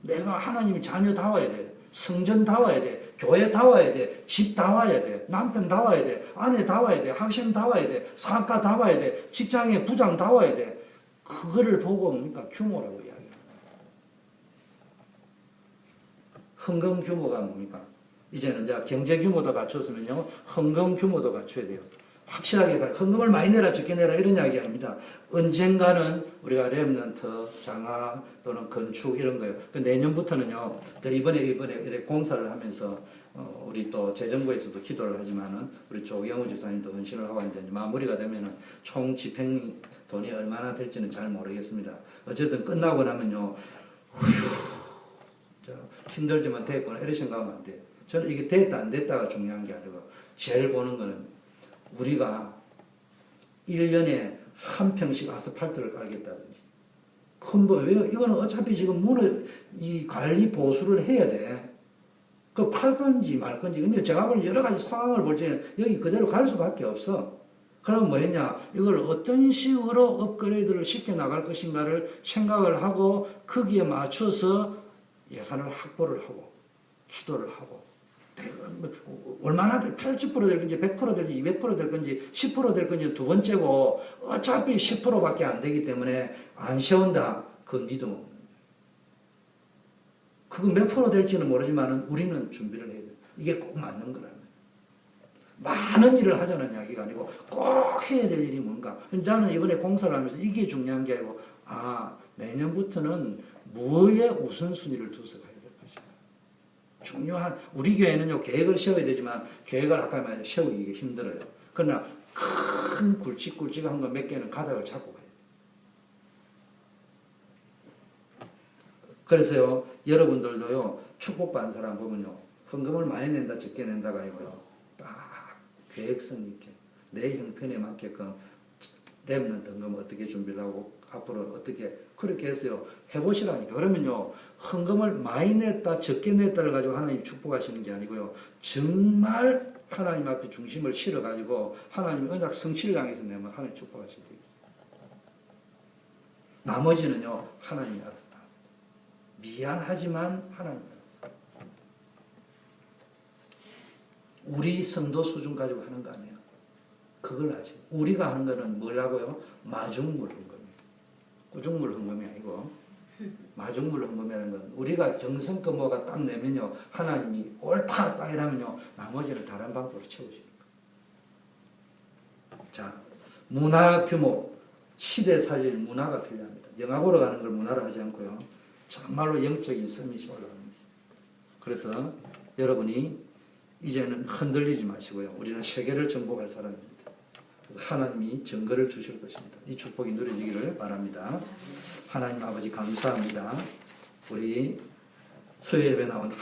내가 하나님이 자녀 다 와야 돼. 성전 다 와야 돼. 교회 다 와야 돼. 집 다 와야 돼. 남편 다 와야 돼. 아내 다 와야 돼. 학생 다 와야 돼. 사학과 다 와야 돼. 직장에 부장 다 와야 돼. 그거를 보고 뭡니까? 규모라고 이야기해요. 헌금 규모가 뭡니까? 이제는 이제 경제 규모도 갖췄으면요, 헌금 규모도 갖춰야 돼요. 확실하게 헌금을 많이 내라 적게 내라 이런 이야기 아닙니다. 언젠가는 우리가 렘넌트, 장학 또는 건축 이런 거예요. 내년부터는요. 이번에 이렇게 공사를 하면서 우리 또 재정부에서도 기도를 하지만은 우리 조경우 집사님도 헌신을 하고 있는데 마무리가 되면은 총 집행 돈이 얼마나 될지는 잘 모르겠습니다. 어쨌든 끝나고 나면요. 힘들지만 됐구나 이렇게 생각하면 안 돼요. 저는 이게 됐다 안 됐다가 중요한 게 아니고 제일 보는 거는 우리가 1년에 한 평씩 아스팔트를 깔겠다든지. 왜요? 이거는 어차피 지금 이 관리 보수를 해야 돼. 그 팔 건지 말 건지. 근데 제가 볼 여러 가지 상황을 볼 때 여기 그대로 갈 수밖에 없어. 그럼 뭐 했냐? 이걸 어떤 식으로 업그레이드를 시켜 나갈 것인가를 생각을 하고 거기에 맞춰서 예산을 확보를 하고 기도를 하고 얼마나 80% 될 건지 100% 될지 200% 될 건지 10% 될 건지 두 번째고 어차피 10%밖에 안 되기 때문에 안 세운다. 그건 믿음 없는 거예요. 그거 몇 프로 될지는 모르지만 우리는 준비를 해야 돼요. 이게 꼭 맞는 거라는 거예요. 많은 일을 하자는 이야기가 아니고 꼭 해야 될 일이 뭔가. 저는 이번에 공사를 하면서 이게 중요한 게 아니고 내년부터는 뭐에 우선순위를 두서 가야 될 것인가. 중요한 우리 교회는요 계획을 세워야 되지만 계획을 아까 말해 세우기 힘들어요. 그러나 큰 굵직굵직한 거 몇 개는 가닥을 잡고 가야 돼요. 그래서요 여러분들도요 축복받은 사람 보면요 헌금을 많이 낸다 적게 낸다가 아니고요 딱 계획성 있게 내 형편에 맞게끔 렘넌트 헌금 어떻게 준비를 하고 앞으로 어떻게 그렇게 해서요 해보시라니까. 그러면요 헌금을 많이 냈다 적게 냈다를 가지고 하나님 축복하시는 게 아니고요 정말 하나님 앞에 중심을 실어 가지고 하나님 언약 성취를 향해서 내면 하나님 축복하시게 되겠어요. 나머지는요 하나님이 알아서 다 미안하지만 하나님이 알아서 우리 성도 수준 가지고 하는 거 아니에요. 그걸 하지. 우리가 하는 거는 뭐라고요? 마중물 헌금이에요. 꾸중물 헌금이 아니고 마중물 헌금이라는 건 우리가 정성껏 뭐가 딱 내면요 하나님이 옳다 딱 이러면요 나머지는 다른 방법으로 채우시는 거예요. 자, 문화 규모 시대 살릴 문화가 필요합니다. 영화 보러 가는 걸 문화로 하지 않고요 정말로 영적인 서밋이 올라갑니다. 그래서 여러분이 이제는 흔들리지 마시고요 우리는 세계를 정복할 사람입니다. 하나님이 증거를 주실 것입니다. 이 축복이 누려지기를 바랍니다. 하나님 아버지 감사합니다. 우리 수요예배 나온